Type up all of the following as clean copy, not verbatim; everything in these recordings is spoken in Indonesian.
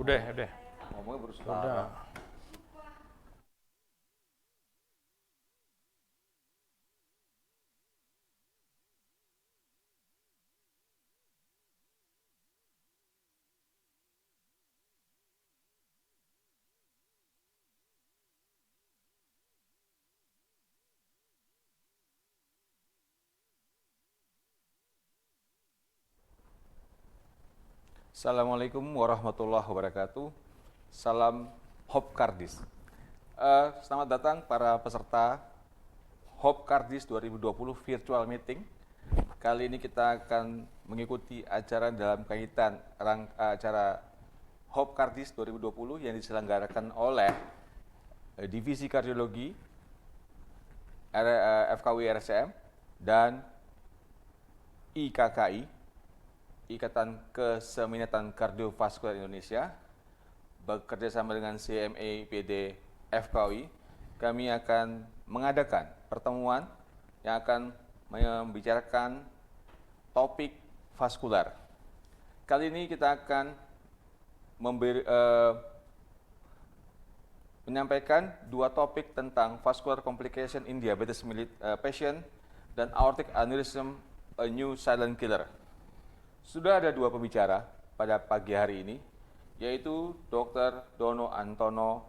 Udah. Ngomongnya baru Udah. sekarang. Assalamualaikum warahmatullahi wabarakatuh. Salam Hopkardis. Selamat datang para peserta Hopkardis 2020 Virtual Meeting. Kali ini kita akan mengikuti acara dalam kaitan acara Hopkardis 2020 yang diselenggarakan oleh Divisi Kardiologi FKW RSCM dan IKKI, Ikatan Keseminatan Kardiovaskular Indonesia, bekerja sama dengan CMA PD FKUI. Kami akan mengadakan pertemuan yang akan membicarakan topik vaskular. Kali ini kita akan menyampaikan dua topik tentang vascular complication in diabetes patient dan aortic aneurysm, a new silent killer. Sudah ada dua pembicara pada pagi hari ini, yaitu Dr. Dono Antono,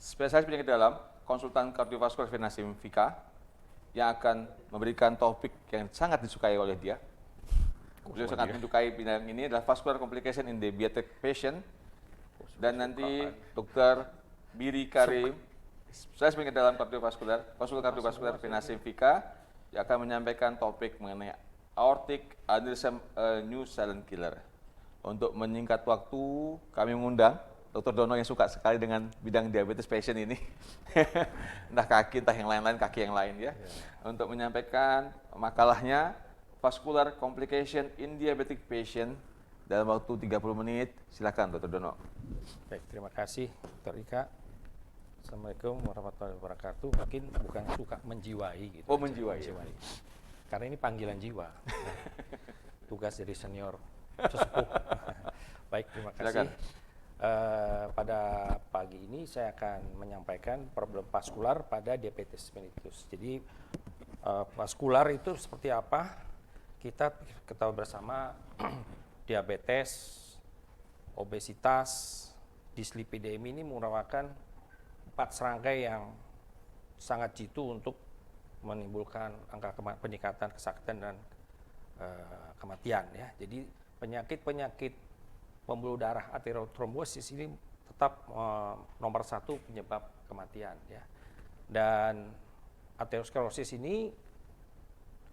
spesialis penyakit dalam, konsultan kardiovaskular Venasim Vika, yang akan memberikan topik yang sangat disukai oleh dia. Beliau sangat menyukai bidang ini adalah vascular complication in diabetic patient. Dan nanti Dr. Biri Karim, spesialis penyakit dalam kardiovaskular, konsultan kardiovaskular Venasim Vika, yang akan menyampaikan topik mengenai aortic aneurysm, a new silent killer. Untuk menyingkat waktu, kami mengundang Dr. Dono yang suka sekali dengan bidang diabetes patient ini. Entah kaki, entah yang lain-lain, kaki yang lain ya. Untuk menyampaikan makalahnya Vascular Complication in Diabetic Patient dalam waktu 30 menit. Silakan Dr. Dono. Baik, terima kasih Dr. Ika. Assalamualaikum warahmatullahi wabarakatuh. Mungkin bukan suka menjiwai gitu. Oh, menjiwai. Karena ini panggilan jiwa. Tugas dari senior sesepuh. Baik, terima kasih. Pada pagi ini saya akan menyampaikan problem vaskular pada diabetes mellitus. Jadi vaskular itu seperti apa? Kita ketahui bersama diabetes, obesitas, dislipidemi ini merupakan 4 serangkai yang sangat jitu untuk menimbulkan angka peningkatan kesakitan dan kematian ya. Jadi penyakit pembuluh darah aterotrombosis ini tetap nomor 1 penyebab kematian ya. Dan aterosklerosis ini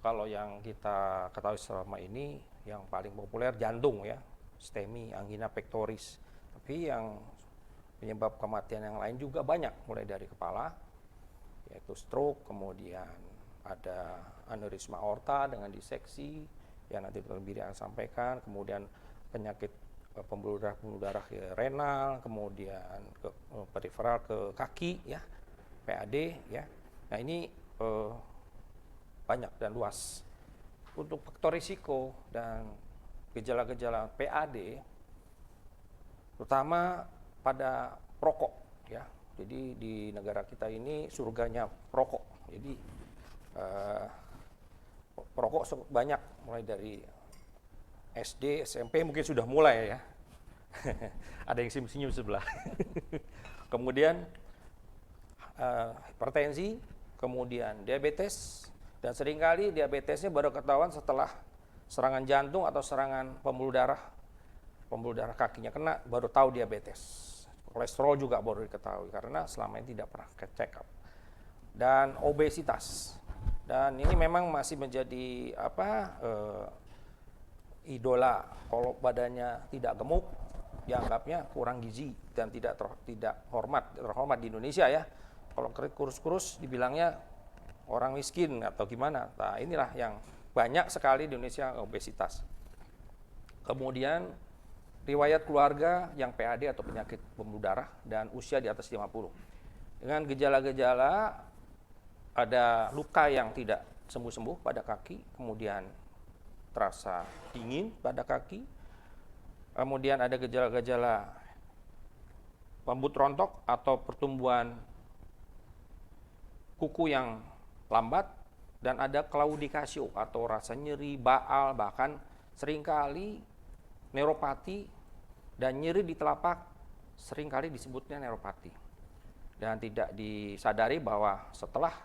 kalau yang kita ketahui selama ini yang paling populer jantung ya, STEMI, angina pectoris. Tapi yang penyebab kematian yang lain juga banyak, mulai dari kepala, yaitu stroke, kemudian ada aneurisma aorta dengan diseksi, yang nanti Dr. Biri akan sampaikan, kemudian penyakit pembuluh darah renal, kemudian ke periferal ke kaki, ya, PAD, ya. Nah ini banyak dan luas. Untuk faktor risiko dan gejala-gejala PAD, terutama pada perokok, ya. Jadi di negara kita ini surganya perokok. Jadi perokok banyak, mulai dari SD, SMP mungkin sudah mulai ya. Ada yang senyum sebelah. Kemudian hipertensi, kemudian diabetes, dan seringkali diabetesnya baru ketahuan setelah serangan jantung atau serangan pembuluh darah kakinya kena, baru tahu diabetes. Kolesterol juga baru diketahui karena selama ini tidak pernah check up. Dan obesitas, dan ini memang masih menjadi idola. Kalau badannya tidak gemuk, dianggapnya kurang gizi dan tidak terhormat di Indonesia ya. Kalau kurus-kurus dibilangnya orang miskin atau gimana. Nah inilah yang banyak sekali di Indonesia, obesitas. Kemudian riwayat keluarga yang PAD atau penyakit pembuluh darah dan usia di atas 50. Dengan gejala-gejala, ada luka yang tidak sembuh-sembuh pada kaki, kemudian terasa dingin pada kaki, kemudian ada gejala-gejala rambut rontok atau pertumbuhan kuku yang lambat, dan ada claudicatio atau rasa nyeri, baal, bahkan seringkali neuropati, dan nyeri di telapak seringkali disebutnya neuropati. Dan tidak disadari bahwa setelah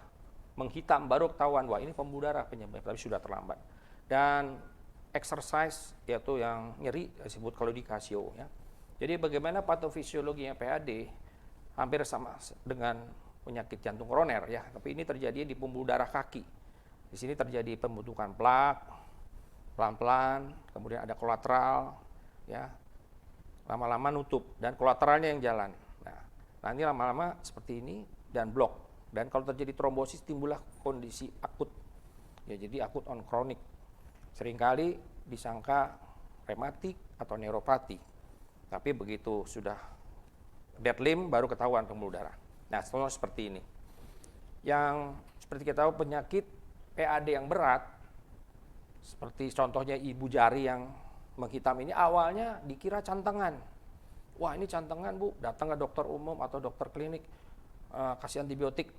menghitam baru ketahuan, wah ini pembuluh darah penyebab, tapi sudah terlambat. Dan exercise yaitu yang nyeri disebut claudicatio ya. Jadi bagaimana patofisiologinya PAD hampir sama dengan penyakit jantung koroner ya, tapi ini terjadi di pembuluh darah kaki. Di sini terjadi pembentukan plak pelan-pelan, kemudian ada kolateral ya, lama-lama nutup dan kolateralnya yang jalan. Nah, nanti lama-lama seperti ini dan blok. Dan kalau terjadi trombosis timbullah kondisi akut. Ya, jadi akut on kronik. Seringkali disangka rematik atau neuropati. Tapi begitu sudah dead limb baru ketahuan pembuluh darah. Nah, semua seperti ini. Yang seperti kita tahu penyakit PAD yang berat, seperti contohnya ibu jari yang menghitam ini, awalnya dikira cantengan. Wah ini cantengan Bu, datang ke dokter umum atau dokter klinik, kasih antibiotik,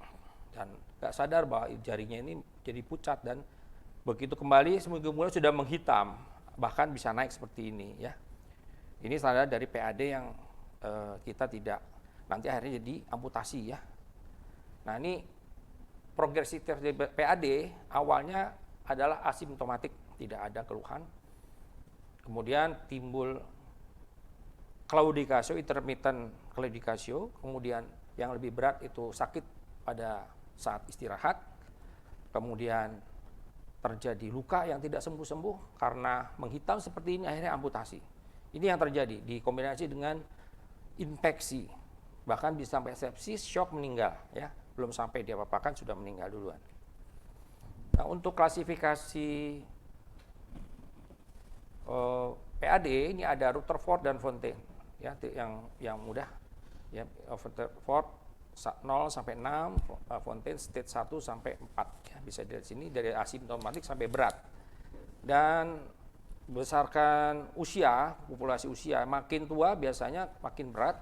dan nggak sadar bahwa jarinya ini jadi pucat, dan begitu kembali seminggu kemudian sudah menghitam, bahkan bisa naik seperti ini ya. Ini tanda dari PAD yang kita tidak, nanti akhirnya jadi amputasi ya. Nah ini progresivitas dari PAD awalnya adalah asimptomatik, tidak ada keluhan. Kemudian timbul claudicatio, intermittent claudicatio, kemudian yang lebih berat itu sakit pada saat istirahat, kemudian terjadi luka yang tidak sembuh-sembuh karena menghitam seperti ini, akhirnya amputasi. Ini yang terjadi dikombinasi dengan infeksi, bahkan bisa sampai sepsis, shock, meninggal ya. Belum sampai diapa-apakan sudah meninggal duluan. Nah, untuk klasifikasi PAD ini ada Rutherford dan Fontaine ya, yang mudah ya. Rutherford 0 sampai 6, Fontaine stage 1 sampai 4 ya. Bisa dilihat sini dari asimptomatik sampai berat. Dan berdasarkan usia, populasi usia makin tua biasanya makin berat.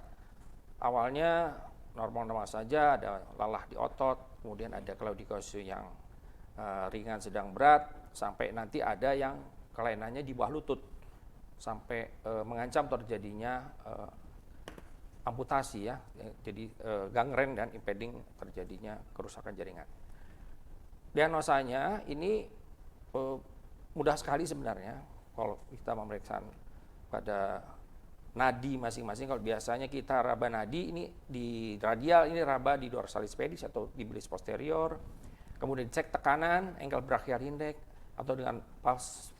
Awalnya normal-normal saja, ada lelah di otot, kemudian ada claudicatio yang ringan sedang berat, sampai nanti ada yang kelainannya di bawah lutut, sampai mengancam terjadinya amputasi ya, jadi gangren dan impeding terjadinya kerusakan jaringan. Diagnosanya ini mudah sekali sebenarnya kalau kita memeriksa pada nadi masing-masing. Kalau biasanya kita raba nadi ini di radial, ini raba di dorsalis pedis atau di bilis posterior. Kemudian cek tekanan, ankle brachial index atau dengan pulse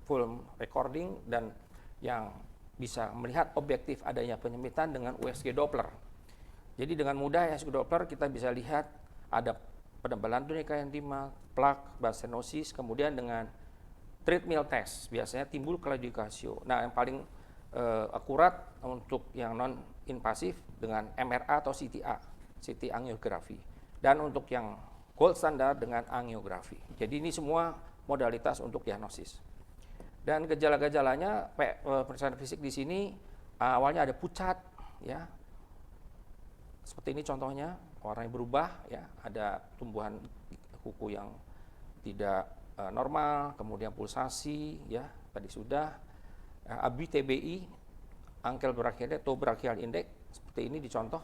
film recording, dan yang bisa melihat objektif adanya penyempitan dengan USG Doppler. Jadi dengan mudah ya USG Doppler kita bisa lihat ada penebalan tunika intima, plak, stenosis, kemudian dengan treadmill test biasanya timbul claudicatio. Nah, yang paling akurat untuk yang non invasif dengan MRA atau CT angiografi, dan untuk yang gold standar dengan angiografi. Jadi ini semua modalitas untuk diagnosis. Dan gejala-gejalanya pemeriksaan fisik di sini awalnya ada pucat ya. Seperti ini contohnya, warnanya berubah ya, ada tumbuhan kuku yang tidak normal, kemudian pulsasi ya, tadi sudah. ABI TBI, ankle brachial atau brachial index, seperti ini dicontoh,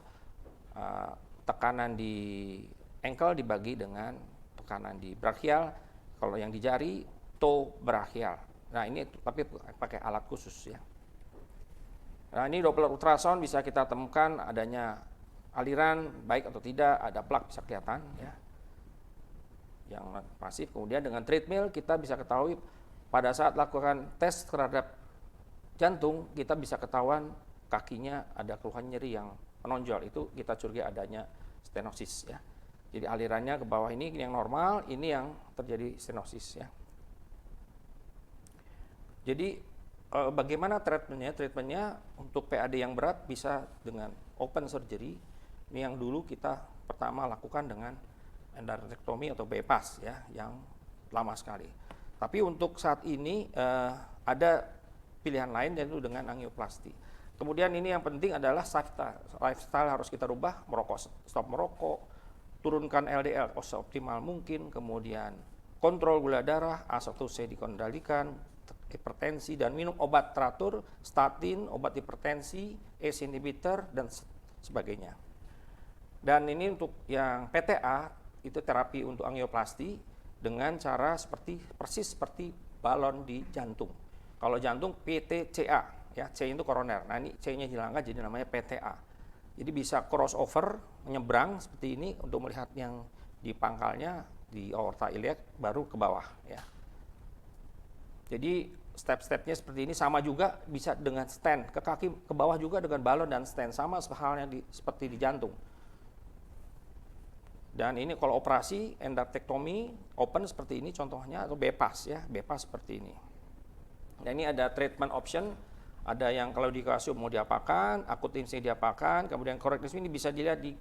tekanan di ankle dibagi dengan tekanan di brachial, kalau yang di jari toe brachial. Nah ini tapi pakai alat khusus ya. Nah ini Doppler ultrasound bisa kita temukan adanya aliran baik atau tidak, ada plak bisa kelihatan ya, yang pasif. Kemudian dengan treadmill kita bisa ketahui pada saat lakukan tes terhadap jantung, kita bisa ketahuan kakinya ada keluhan nyeri yang menonjol, itu kita curiga adanya stenosis ya. Jadi alirannya ke bawah ini yang normal, ini yang terjadi stenosis ya. Jadi bagaimana treatmentnya? Treatmentnya untuk PAD yang berat bisa dengan open surgery. Ini yang dulu kita pertama lakukan dengan endarterektomi atau bypass ya, yang lama sekali. Tapi untuk saat ini ada pilihan lain, yaitu dengan angioplasti. Kemudian ini yang penting adalah lifestyle harus kita rubah, stop merokok, turunkan LDL seoptimal mungkin, kemudian kontrol gula darah, A1C dikendalikan, hipertensi, dan minum obat teratur, statin, obat hipertensi, ACE inhibitor, dan sebagainya. Dan ini untuk yang PTA, itu terapi untuk angioplasti dengan cara persis seperti balon di jantung. Kalau jantung PTCA, ya, C itu koroner. Nah ini C-nya hilangkan jadi namanya PTA. Jadi bisa crossover, menyeberang seperti ini untuk melihat yang di pangkalnya, di aorta iliac baru ke bawah. Ya. Jadi step-stepnya seperti ini, sama juga bisa dengan stent, ke kaki ke bawah juga dengan balon dan stent, sama halnya seperti di jantung. Dan ini kalau operasi endarterektomi open seperti ini contohnya, atau bypass ya, bypass seperti ini. Dan ini ada treatment option, ada yang kalau di kalsium mau diapakan, akut ini diapakan, kemudian corrective ini bisa dilihat di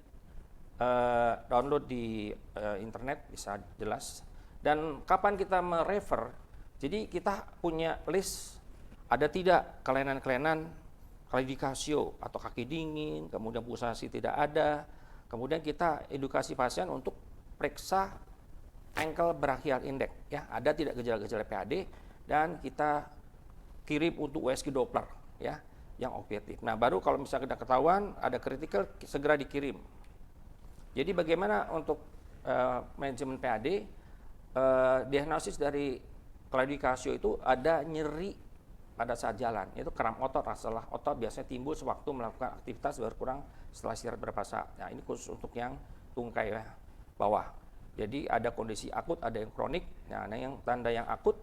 download di internet, bisa jelas. Dan kapan kita merefer, jadi kita punya list, ada tidak kelainan-kelainan kalidikasio atau kaki dingin, kemudian pulsasi tidak ada, kemudian kita edukasi pasien untuk periksa ankle brachial index, ya, ada tidak gejala-gejala PAD, dan kita kirim untuk USG Doppler, ya, yang objektif. Nah, baru kalau misalnya kita ketahuan ada critical, segera dikirim. Jadi bagaimana untuk manajemen PAD? Diagnosis dari kalidikasio itu ada nyeri pada saat jalan, itu kram otot, rasa otot biasanya timbul sewaktu melakukan aktivitas berkurang setelah istirahat beberapa saat. Nah, ini khusus untuk yang tungkai ya, bawah. Jadi ada kondisi akut, ada yang kronik. Nah, yang tanda yang akut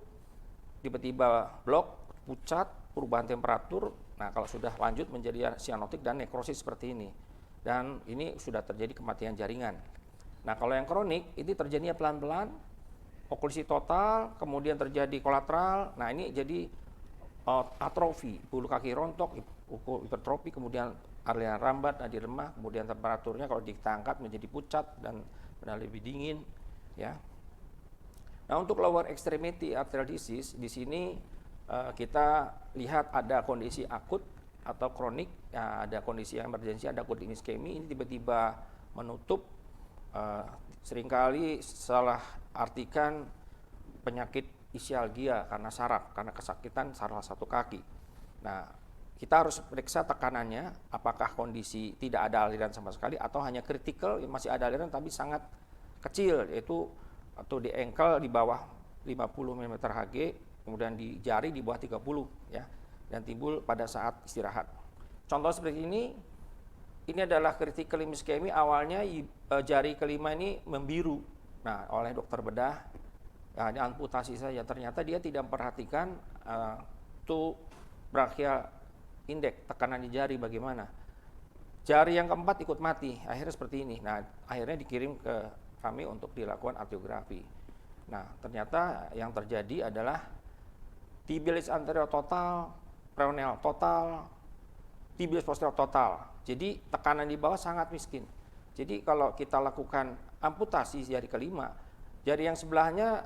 tiba-tiba blok, pucat, perubahan temperatur. Nah, kalau sudah lanjut menjadi sianotik dan nekrosis seperti ini. Dan ini sudah terjadi kematian jaringan. Nah, kalau yang kronik ini terjadinya pelan-pelan, oklusi total, kemudian terjadi kolateral. Nah, ini jadi atrofi, bulu kaki rontok, hipertrofi, kemudian aliran rambat, nadi lemah, kemudian temperaturnya kalau kita angkat menjadi pucat dan benar lebih dingin, ya. Nah, untuk lower extremity arterial disease di sini kita lihat ada kondisi akut atau kronik, ya, ada kondisi emergensi, ada akut ischemia, ini tiba-tiba menutup, seringkali salah artikan penyakit isialgia karena saraf, karena kesakitan salah satu kaki. Nah, kita harus periksa tekanannya, apakah kondisi tidak ada aliran sama sekali atau hanya kritikal, masih ada aliran tapi sangat kecil, yaitu atau di ankle di bawah 50 mm Hg, kemudian di jari di bawah 30 ya, dan timbul pada saat istirahat. Contoh seperti ini adalah critical ischemia, awalnya jari kelima ini membiru. Nah, oleh dokter bedah, ya, ini amputasi saja, ternyata dia tidak memperhatikan brachial index, tekanan di jari bagaimana. Jari yang keempat ikut mati, akhirnya seperti ini. Nah, akhirnya dikirim ke kami untuk dilakukan angiografi. Nah, ternyata yang terjadi adalah tibialis anterior total, peroneal total, tibialis posterior total. Jadi tekanan di bawah sangat miskin. Jadi kalau kita lakukan amputasi jari kelima, jari yang sebelahnya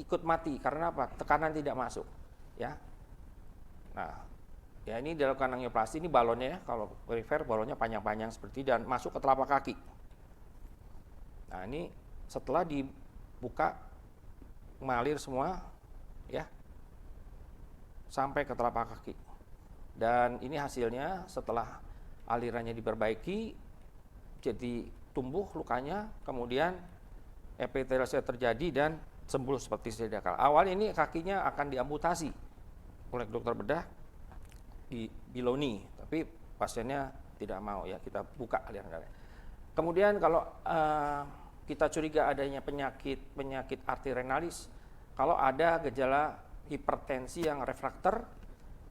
ikut mati karena apa? Tekanan tidak masuk, ya. Nah, ya ini dilakukan angioplasti, ini balonnya ya, kalau refer balonnya panjang-panjang seperti dan masuk ke telapak kaki. Nah, ini setelah dibuka mengalir semua ya sampai ke telapak kaki. Dan ini hasilnya setelah alirannya diperbaiki jadi tumbuh lukanya, kemudian epitelialisasi terjadi dan sembuh seperti sedia kala. Awal ini kakinya akan diamputasi oleh dokter bedah di Biloni, tapi pasiennya tidak mau ya, kita buka aliran darah. Kemudian kalau kita curiga adanya penyakit arteri renalis, kalau ada gejala hipertensi yang refrakter,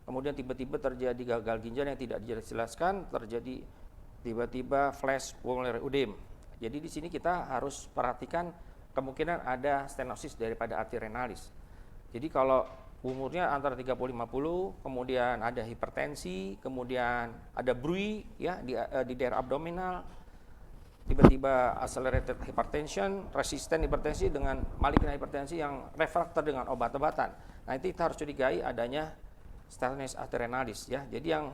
kemudian tiba-tiba terjadi gagal ginjal yang tidak dijelaskan, terjadi tiba-tiba flash pulmonary edema. Jadi di sini kita harus perhatikan kemungkinan ada stenosis daripada arteri renalis. Jadi kalau umurnya antara 30-50, kemudian ada hipertensi, kemudian ada bruit ya di daerah abdominal, tiba-tiba accelerated hypertension, resistant hipertensi dengan maligna hipertensi yang refraktor dengan obat-obatan. Nah, itu kita harus curigai adanya stenosis arteri renalis ya. Jadi yang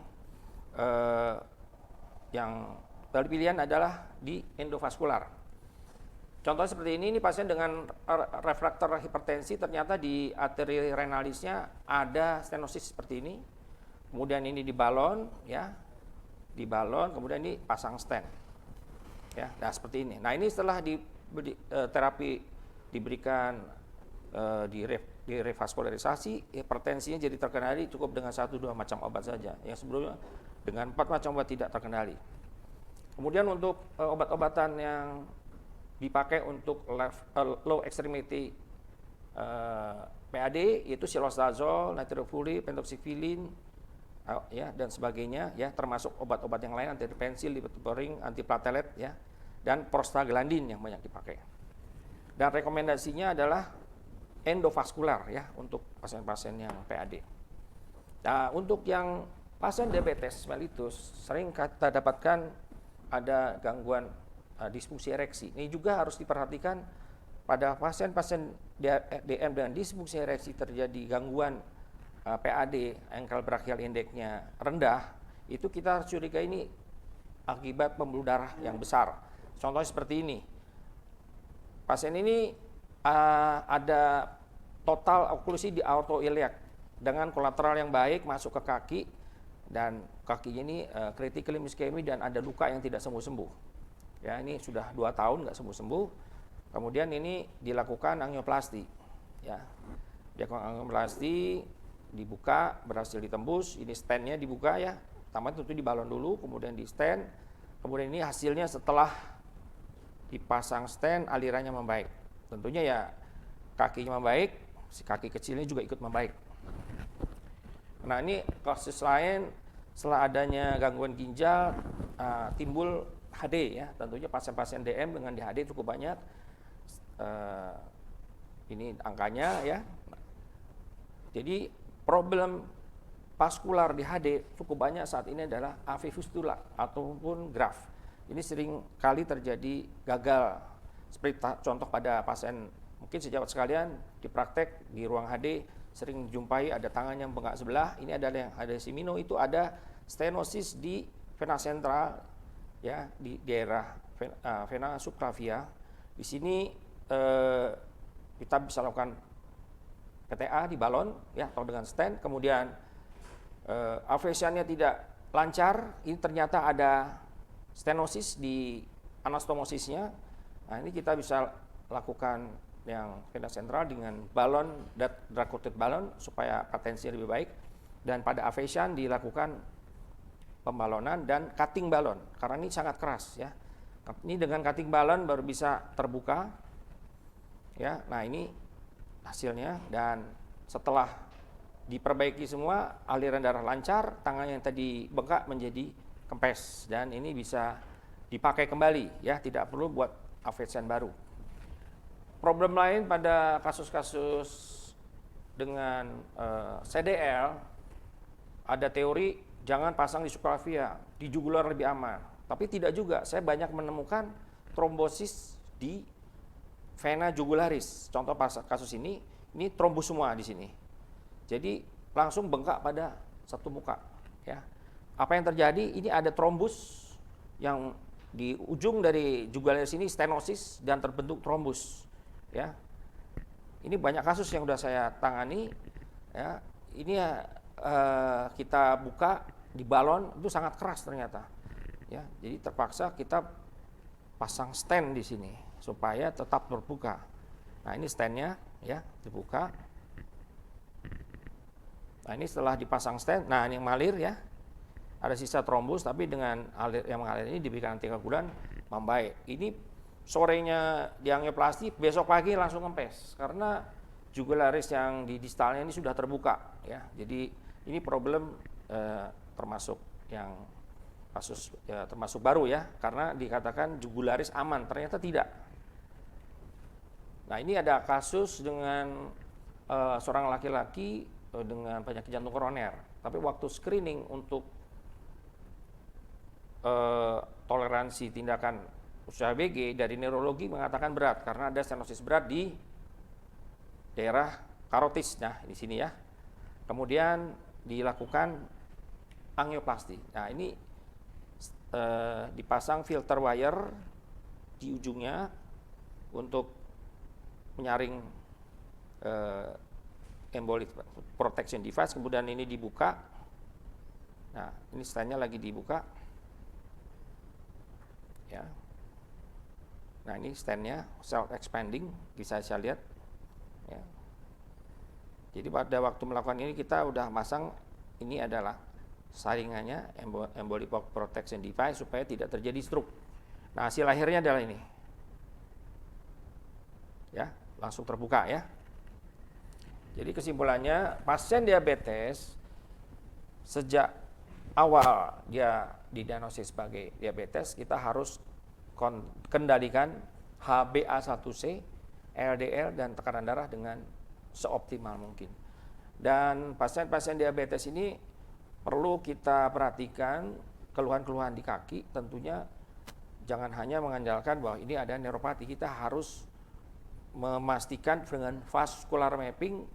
yang pilihan adalah di endovaskular. Contohnya seperti ini pasien dengan refraktor hipertensi, ternyata di arteri renalisnya ada stenosis seperti ini. Kemudian ini dibalon, ya, dibalon, kemudian ini pasang stent, ya, nah seperti ini. Nah ini setelah terapi diberikan di revaskularisasi, hipertensinya jadi terkendali cukup dengan 1-2 macam obat saja, yang sebelumnya dengan 4 macam obat tidak terkendali. Kemudian untuk obat-obatan yang dipakai untuk low extremity PAD, yaitu silostazol, nitrofuran, pentoxifilin, ya, dan sebagainya, ya, termasuk obat-obat yang lain, antihipertensi, lipotropin, antiplatelet, ya, dan prostaglandin yang banyak dipakai. Dan rekomendasinya adalah endovaskular, ya, untuk pasien-pasien yang PAD. Nah, untuk yang pasien diabetes mellitus sering kita dapatkan ada gangguan disfungsi ereksi. Ini juga harus diperhatikan pada pasien-pasien DM dan disfungsi ereksi terjadi gangguan PAD, ankle brachial index-nya rendah, itu kita curiga ini akibat pembuluh darah yang besar. Contohnya seperti ini. Pasien ini ada total oklusi di aortoiliac dengan kolateral yang baik masuk ke kaki, dan kakinya ini critically ischemic dan ada luka yang tidak sembuh-sembuh. Ya, ini sudah 2 tahun nggak sembuh-sembuh. Kemudian ini dilakukan angioplasti. Ya, dilakukan angioplasti, dibuka, berhasil ditembus. Ini stennya dibuka, ya. Pertama tentu dibalon dulu, kemudian di sten. Kemudian ini hasilnya setelah dipasang sten, alirannya membaik. Tentunya ya kakinya membaik, si kaki kecilnya juga ikut membaik. Nah ini kasus lain, setelah adanya gangguan ginjal timbul HD, ya, tentunya pasien-pasien DM dengan DHD cukup banyak. Ini angkanya, ya. Jadi problem vaskular di HD cukup banyak saat ini adalah AV fistula ataupun graft. Ini sering kali terjadi gagal. Seperti contoh pada pasien, mungkin sejawat sekalian di praktek di ruang HD sering jumpai ada tangan yang bengkak sebelah. Ini adalah yang ada simino, itu ada stenosis di vena sentral, ya, di daerah vena subclavia. Di sini kita bisa lakukan PTA di balon, ya, atau dengan stent. Kemudian avesiannya tidak lancar, ini ternyata ada stenosis di anastomosisnya. Nah ini kita bisa lakukan yang vena sentral dengan balon, drug-coated balon, supaya patensi lebih baik. Dan pada avesian dilakukan pembalonan dan cutting balon, karena ini sangat keras, ya. Ini dengan cutting balon baru bisa terbuka, ya. Nah ini hasilnya, dan setelah diperbaiki semua, aliran darah lancar, tangan yang tadi bengkak menjadi kempes, dan ini bisa dipakai kembali, ya, tidak perlu buat avesian baru. Problem lain pada kasus-kasus dengan CDL, ada teori jangan pasang di subclavia, di jugular lebih aman. Tapi tidak juga, saya banyak menemukan trombosis di vena jugularis. Contoh kasus ini trombus semua di sini. Jadi langsung bengkak pada satu muka, ya. Apa yang terjadi? Ini ada trombus yang di ujung dari jugularis ini stenosis dan terbentuk trombus. Ya, ini banyak kasus yang sudah saya tangani, ya. Ini kita buka di balon itu sangat keras ternyata, ya. Jadi terpaksa kita pasang stent di sini supaya tetap terbuka. Nah ini stentnya, ya, dibuka. Nah ini setelah dipasang stent, nah ini yang mengalir, ya, ada sisa trombus, tapi dengan yang mengalir ini diberikan antikoagulan membaik. Ini sorenya di angioplasti, besok pagi langsung kempes karena jugularis yang di distalnya ini sudah terbuka, ya. Jadi ini problem termasuk yang kasus, ya, termasuk baru, ya, karena dikatakan jugularis aman, ternyata tidak. Nah ini ada kasus dengan seorang laki-laki dengan penyakit jantung koroner, tapi waktu screening untuk toleransi tindakan usaha BG dari neurologi mengatakan berat karena ada stenosis berat di daerah karotis, nah di sini, ya. Kemudian dilakukan angioplasti. Nah, ini dipasang filter wire di ujungnya untuk menyaring embolic protection device, kemudian ini dibuka. Nah, ini stand-nya lagi dibuka. Ya. Nah, ini stand-nya self expanding, bisa saya lihat. Ya. Jadi pada waktu melakukan ini kita udah masang, ini adalah saringannya embolic protection device supaya tidak terjadi stroke. Nah, hasil akhirnya adalah ini. Ya, langsung terbuka ya. Jadi kesimpulannya, pasien diabetes sejak awal dia didiagnosis sebagai diabetes, kita harus kendalikan HbA1c, LDL dan tekanan darah dengan seoptimal mungkin. Dan pasien-pasien diabetes ini perlu kita perhatikan keluhan-keluhan di kaki, tentunya jangan hanya mengandalkan bahwa ini ada neuropati, kita harus memastikan dengan vascular mapping,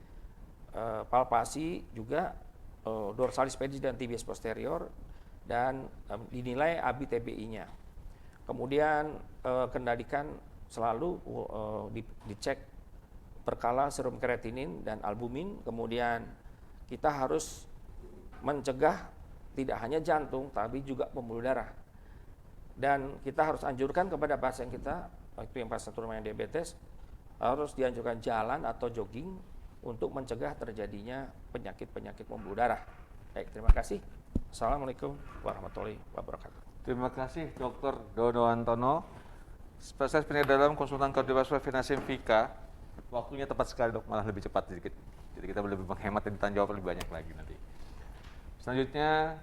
palpasi juga dorsalis pedis dan tibias posterior, dan dinilai ABI-TBI-nya. Kemudian kendalikan selalu dicek berkala serum kreatinin dan albumin. Kemudian kita harus mencegah tidak hanya jantung tapi juga pembuluh darah. Dan kita harus anjurkan kepada pasien kita, itu yang pasien terutama yang diabetes, harus dianjurkan jalan atau jogging untuk mencegah terjadinya penyakit-penyakit pembuluh darah. Baik, terima kasih. Assalamualaikum warahmatullahi wabarakatuh. Terima kasih Dr. Dono Antono, spesialis penyakit dalam konsultan kardiovaskular Vinasim Vika. Waktunya tepat sekali dok, malah lebih cepat sedikit. Jadi kita lebih menghemat dan ditanya jawab lebih banyak lagi nanti. Selanjutnya,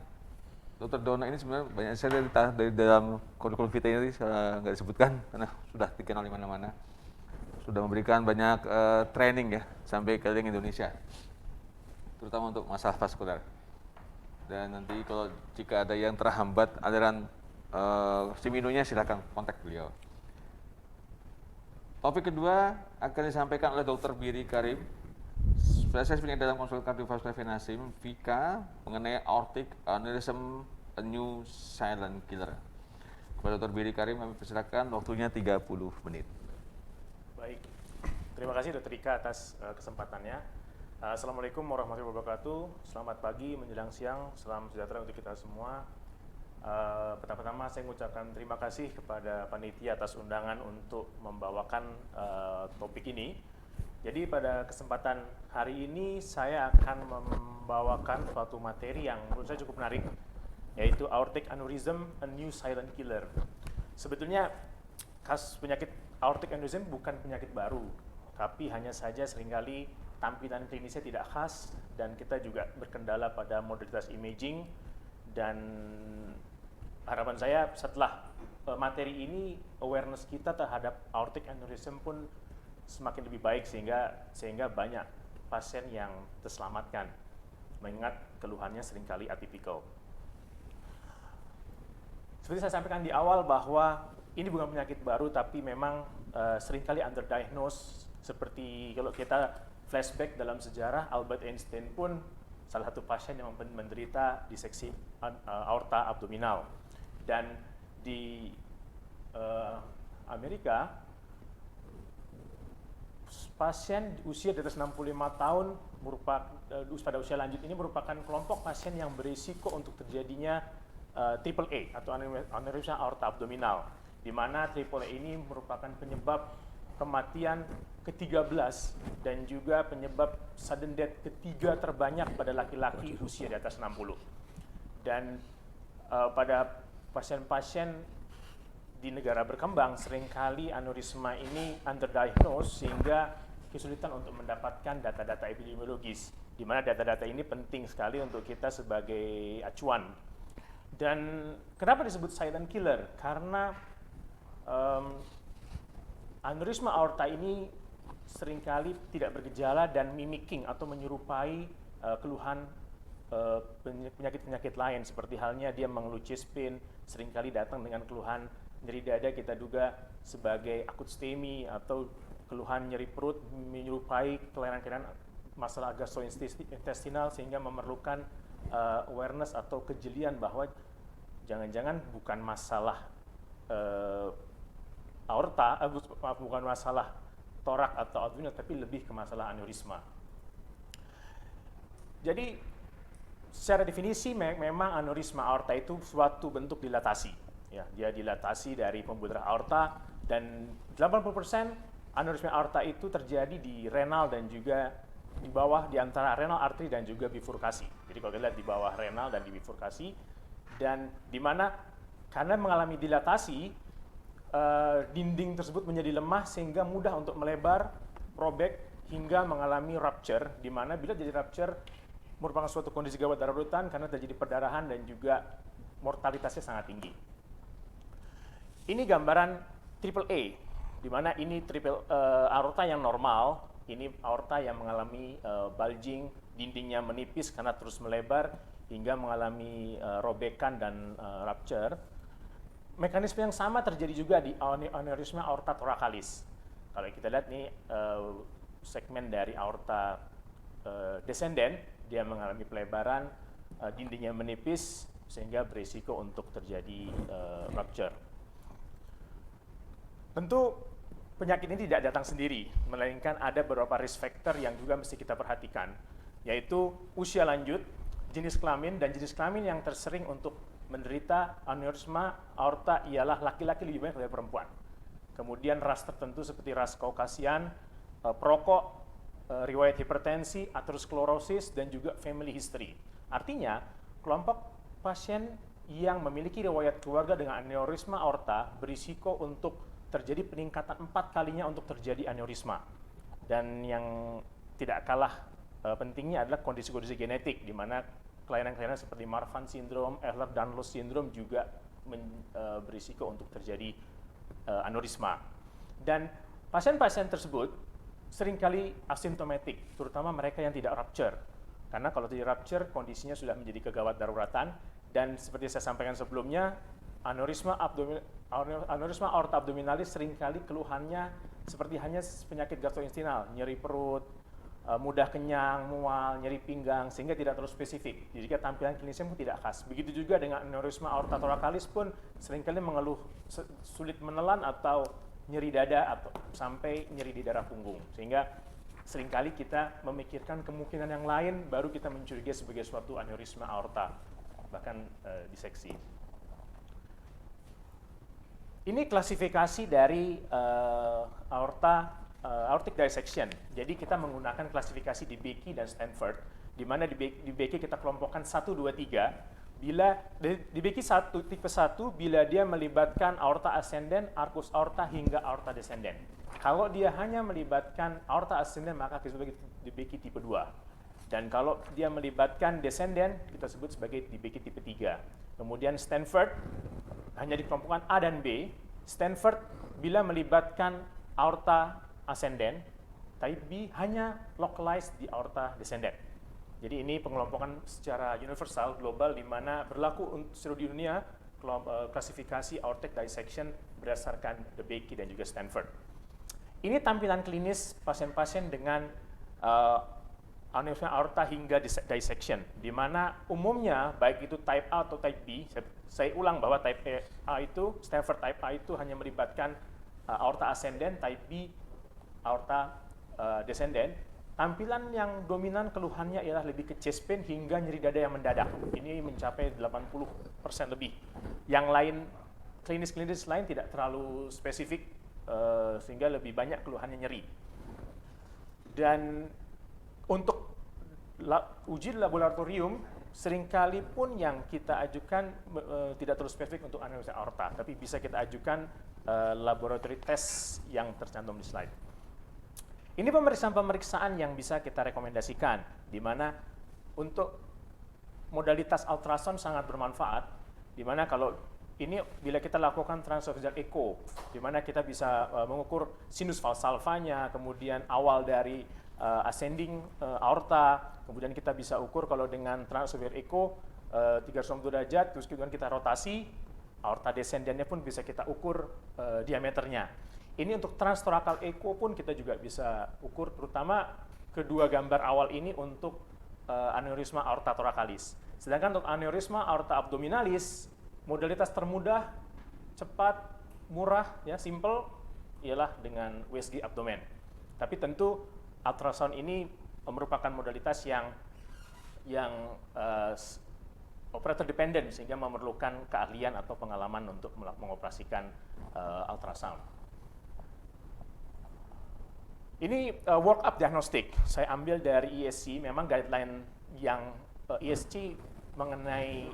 Dr. Dono ini sebenarnya banyak sekali dari dalam kurikulum Vita ini nggak disebutkan karena sudah dikenal di mana-mana. Sudah memberikan banyak training ya sampai keliling Indonesia, terutama untuk masalah vaskular. Dan nanti kalau jika ada yang terhambat aliran Siminonya silakan kontak beliau. Topik kedua akan disampaikan oleh Dr. Biri Karim, spesialis penyakit dalam konsultan kardiovaskular Vinasim Vika mengenai aortic aneurysm, a new silent killer. Kepada Dr. Biri Karim kami persilakan, waktunya 30 menit. Baik, terima kasih Dr. Ika atas kesempatannya. Assalamualaikum warahmatullahi wabarakatuh. Selamat pagi menjelang siang, salam sejahtera untuk kita semua. Pertama-tama saya mengucapkan terima kasih kepada panitia atas undangan untuk membawakan topik ini. Jadi pada kesempatan hari ini saya akan membawakan suatu materi yang menurut saya cukup menarik, yaitu aortic aneurysm, a new silent killer. Sebetulnya kasus penyakit aortic aneurysm bukan penyakit baru, tapi hanya saja seringkali tampilan klinisnya tidak khas dan kita juga berkendala pada modalitas imaging. Dan harapan saya setelah materi ini, awareness kita terhadap aortic aneurysm pun semakin lebih baik sehingga banyak pasien yang terselamatkan, mengingat keluhannya seringkali atipikal. Seperti saya sampaikan di awal bahwa ini bukan penyakit baru, tapi memang seringkali underdiagnosed. Seperti kalau kita flashback dalam sejarah, Albert Einstein pun salah satu pasien yang menderita diseksi aorta abdominal. Dan di Amerika, pasien usia di atas 65 tahun pada usia lanjut ini merupakan kelompok pasien yang berisiko untuk terjadinya AAA atau aneurysma aorta abdominal, di mana AAA ini merupakan penyebab kematian ke-13 dan juga penyebab sudden death ketiga terbanyak pada laki-laki usia di atas 60. Dan pada pasien-pasien di negara berkembang seringkali aneurisma ini underdiagnosed sehingga kesulitan untuk mendapatkan data-data epidemiologis, di mana data-data ini penting sekali untuk kita sebagai acuan. Dan kenapa disebut silent killer? Karena aneurisma aorta ini seringkali tidak bergejala dan mimicking atau menyerupai keluhan penyakit-penyakit lain, seperti halnya dia mengeluh chest pain, seringkali datang dengan keluhan nyeri dada, kita duga sebagai akut STEMI, atau keluhan nyeri perut menyerupai kelainan-kelainan masalah gastrointestinal sehingga memerlukan awareness atau kejelian bahwa jangan-jangan bukan masalah aorta, bukan masalah torak atau abdominal, tapi lebih ke masalah aneurisma. Jadi secara definisi memang aneurisma aorta itu suatu bentuk dilatasi. Ya, dia dilatasi dari pembuluh darah aorta, dan 80% aneurisma aorta itu terjadi di renal dan juga di bawah, di antara renal artery dan juga bifurkasi. Jadi kalau kita lihat di bawah renal dan di bifurkasi, dan di mana karena mengalami dilatasi, dinding tersebut menjadi lemah sehingga mudah untuk melebar, robek hingga mengalami rupture, di mana bila jadi rupture merupakan suatu kondisi gawat darurat karena terjadi perdarahan dan juga mortalitasnya sangat tinggi. Ini gambaran triple A, di mana ini aorta yang normal, ini aorta yang mengalami bulging, dindingnya menipis karena terus melebar hingga mengalami robekan dan rupture. Mekanisme yang sama terjadi juga di aneurisma aorta thoracalis. Kalau kita lihat nih segmen dari aorta descendant, dia mengalami pelebaran, dindingnya menipis sehingga berisiko untuk terjadi rupture. Tentu penyakit ini tidak datang sendiri, melainkan ada beberapa risk factor yang juga mesti kita perhatikan, yaitu usia lanjut, jenis kelamin, dan jenis kelamin yang tersering untuk menderita aneurisma aorta ialah laki-laki lebih banyak daripada perempuan. Kemudian ras tertentu seperti ras Kaukasian, perokok, riwayat hipertensi, aterosklerosis, dan juga family history. Artinya, kelompok pasien yang memiliki riwayat keluarga dengan aneurisma aorta berisiko untuk terjadi peningkatan 4 kalinya untuk terjadi aneurisma. Dan yang tidak kalah pentingnya adalah kondisi-kondisi genetik, di mana kelainan-kelainan seperti Marfan syndrome, Ehlers-Danlos syndrome juga berisiko untuk terjadi aneurisma. Dan pasien-pasien tersebut seringkali asimptomatik, terutama mereka yang tidak rupture. Karena kalau tidak rupture, kondisinya sudah menjadi kegawat daruratan, dan seperti saya sampaikan sebelumnya, aneurisma aorta abdominalis seringkali keluhannya seperti hanya penyakit gastrointestinal, nyeri perut, mudah kenyang, mual, nyeri pinggang, sehingga tidak terlalu spesifik. Jadi tampilan klinisnya pun tidak khas. Begitu juga dengan aneurisma aorta thoracalis pun seringkali mengeluh sulit menelan atau nyeri dada atau sampai nyeri di daerah punggung. Sehingga seringkali kita memikirkan kemungkinan yang lain baru kita mencurigai sebagai suatu aneurisma aorta, bahkan diseksi. Ini klasifikasi dari aortic dissection. Jadi kita menggunakan klasifikasi di Becky dan Stanford, di mana di Becky kita kelompokkan 1, 2, 3. Bila di Becky tipe 1 bila dia melibatkan aorta ascendant, arcus aorta hingga aorta descendant. Kalau dia hanya melibatkan aorta ascendant maka kita sebut di Becky tipe 2. Dan kalau dia melibatkan descendant kita sebut sebagai di Becky tipe 3. Kemudian Stanford hanya dikelompokkan A dan B. Stanford bila melibatkan aorta ascendant, type B hanya localized di aorta descendant. Jadi ini pengelompokan secara universal, global, di mana berlaku untuk seluruh dunia klasifikasi aortic dissection berdasarkan The Becky dan juga Stanford. Ini tampilan klinis pasien-pasien dengan aneurisma aorta hingga dissection, di mana umumnya baik itu type A atau type B, saya ulang bahwa type A itu, Stanford type A itu hanya melibatkan aorta ascendant, type B aorta descendant. Tampilan yang dominan keluhannya ialah lebih ke chest pain hingga nyeri dada yang mendadak. Ini mencapai 80% lebih. Yang lain, klinis-klinis lain tidak terlalu spesifik, sehingga lebih banyak keluhannya nyeri. Dan untuk uji laboratorium, seringkali pun yang kita ajukan tidak terlalu spesifik untuk aneurisma aorta, tapi bisa kita ajukan laboratory test yang tercantum di slide. Ini pemeriksaan-pemeriksaan yang bisa kita rekomendasikan, di mana untuk modalitas ultrasound sangat bermanfaat, di mana kalau ini bila kita lakukan transesophageal echo, di mana kita bisa mengukur sinus valsalvanya, kemudian awal dari ascending aorta, kemudian kita bisa ukur kalau dengan transesophageal echo 360 derajat, terus kemudian kita rotasi, aorta descendantnya pun bisa kita ukur diameternya. Ini untuk transtorakal echo pun kita juga bisa ukur, terutama kedua gambar awal ini untuk aneurisma aorta thoracalis. Sedangkan untuk aneurisma aorta abdominalis, modalitas termudah, cepat, murah, ya, simple, ialah dengan USG abdomen. Tapi tentu ultrasound ini merupakan modalitas yang operator dependent, sehingga memerlukan keahlian atau pengalaman untuk mengoperasikan ultrasound. Ini workup diagnostik, saya ambil dari ESC, memang guideline yang ESC mengenai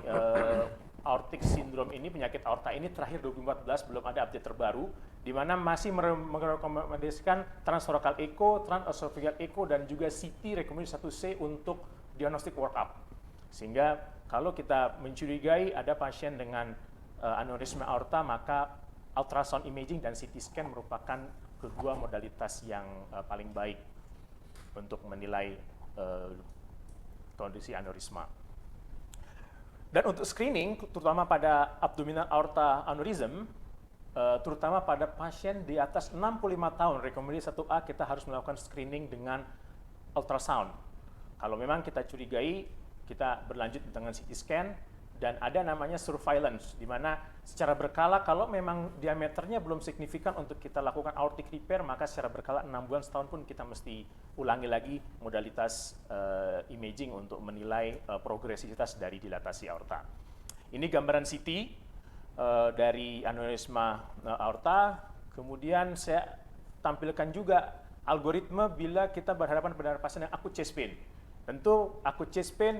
aortic syndrome ini, penyakit aorta ini terakhir 2014, belum ada update terbaru, di mana masih merekomendasikan transtoracal echo, transesophageal echo, dan juga CT rekomendasi 1C untuk diagnostic workup. Sehingga kalau kita mencurigai ada pasien dengan aneurisma aorta, maka ultrasound imaging dan CT scan merupakan kedua modalitas yang paling baik untuk menilai kondisi aneurisma. Dan untuk screening, terutama pada abdominal aorta aneurysm, terutama pada pasien di atas 65 tahun, rekomendasi 1A kita harus melakukan screening dengan ultrasound. Kalau memang kita curigai, kita berlanjut dengan CT scan, dan ada namanya surveillance, di mana secara berkala kalau memang diameternya belum signifikan untuk kita lakukan aortic repair, maka secara berkala 6 bulan setahun pun kita mesti ulangi lagi modalitas imaging untuk menilai progresivitas dari dilatasi aorta. Ini gambaran CT dari aneurisma aorta. Kemudian saya tampilkan juga algoritma bila kita berhadapan pada pasien yang acute chest pain. Tentu acute chest pain,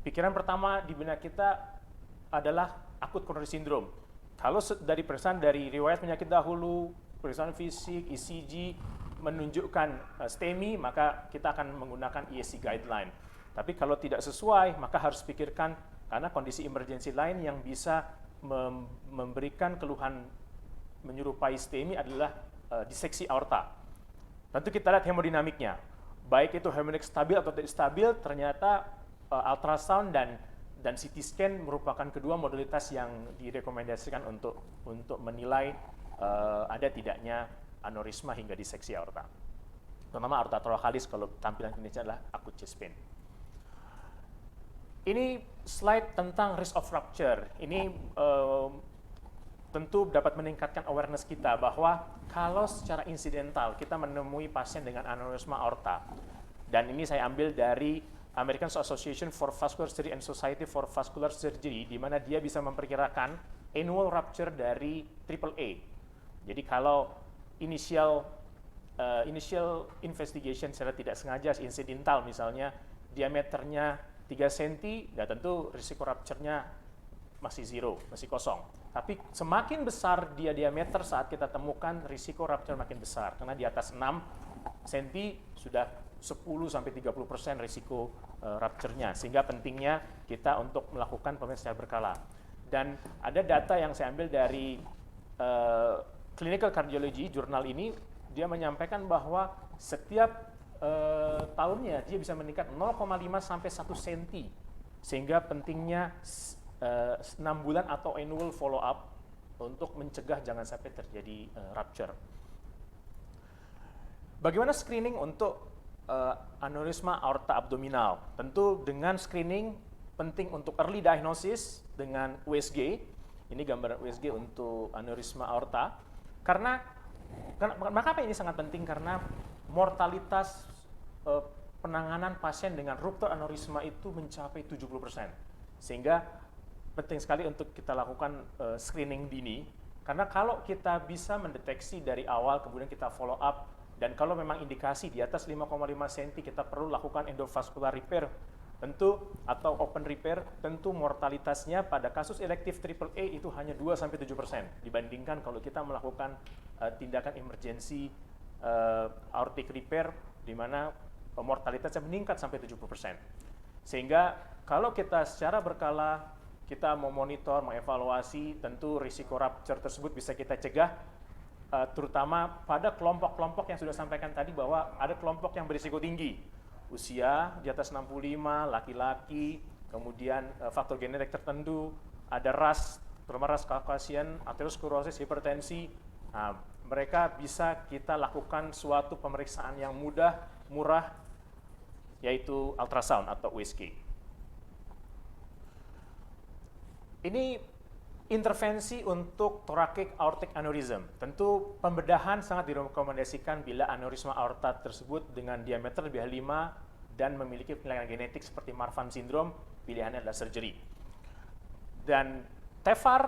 pikiran pertama di benak kita adalah acute coronary syndrome. Kalau dari pemeriksaan dari riwayat penyakit dahulu, pemeriksaan fisik, ECG menunjukkan STEMI, maka kita akan menggunakan ESC guideline. Tapi kalau tidak sesuai, maka harus pikirkan, karena kondisi emergensi lain yang bisa memberikan keluhan menyerupai STEMI adalah diseksi aorta. Tentu kita lihat hemodinamiknya, baik itu hemodinamik stabil atau tidak stabil, ternyata ultrasound dan CT scan merupakan kedua modalitas yang direkomendasikan untuk menilai ada tidaknya aneurisma hingga diseksi aorta. Terutama aorta thoracalis kalau tampilan klinisnya adalah acute chest pain. Ini slide tentang risk of rupture. Ini tentu dapat meningkatkan awareness kita bahwa kalau secara insidental kita menemui pasien dengan aneurisma aorta, dan ini saya ambil dari American Association for Vascular Surgery and Society for Vascular Surgery, di mana dia bisa memperkirakan annual rupture dari AAA. Jadi kalau initial investigation secara tidak sengaja, insidental misalnya, diameternya 3 cm, ya tentu risiko rupture-nya masih zero, masih kosong. Tapi semakin besar dia diameter saat kita temukan, risiko rupture makin besar. Karena di atas 6 cm sudah 10-30% risiko rupture-nya, sehingga pentingnya kita untuk melakukan pemeriksaan secara berkala. Dan ada data yang saya ambil dari Clinical Cardiology, jurnal ini, dia menyampaikan bahwa setiap tahunnya dia bisa meningkat 0,5 sampai 1 cm, sehingga pentingnya 6 bulan atau annual follow up untuk mencegah jangan sampai terjadi rupture. Bagaimana screening untuk aneurisma aorta abdominal? Tentu dengan screening penting untuk early diagnosis dengan USG. Ini gambaran USG untuk aneurisma aorta. Maka ini sangat penting karena mortalitas penanganan pasien dengan ruptur aneurisma itu mencapai 70%. Sehingga penting sekali untuk kita lakukan screening dini, karena kalau kita bisa mendeteksi dari awal kemudian kita follow up, dan kalau memang indikasi di atas 5,5 cm kita perlu lakukan endovascular repair tentu atau open repair, tentu mortalitasnya pada kasus elektif AAA itu hanya 2-7% dibandingkan kalau kita melakukan tindakan emergency aortic repair di mana mortalitasnya meningkat sampai 70%. Sehingga kalau kita secara berkala kita memonitor, mengevaluasi, tentu risiko rupture tersebut bisa kita cegah, terutama pada kelompok-kelompok yang sudah sampaikan tadi bahwa ada kelompok yang berisiko tinggi, usia di atas 65, laki-laki, kemudian faktor genetik tertentu, ada ras, terutama ras Caucasian, aterosklerosis, hipertensi. Nah, mereka bisa kita lakukan suatu pemeriksaan yang mudah, murah, yaitu ultrasound atau USG. Ini intervensi untuk thoracic aortic aneurysm. Tentu pembedahan sangat direkomendasikan bila aneurisma aorta tersebut dengan diameter lebih dari 5 dan memiliki kelainan genetik seperti Marfan syndrome, pilihannya adalah surgery. Dan TEVAR,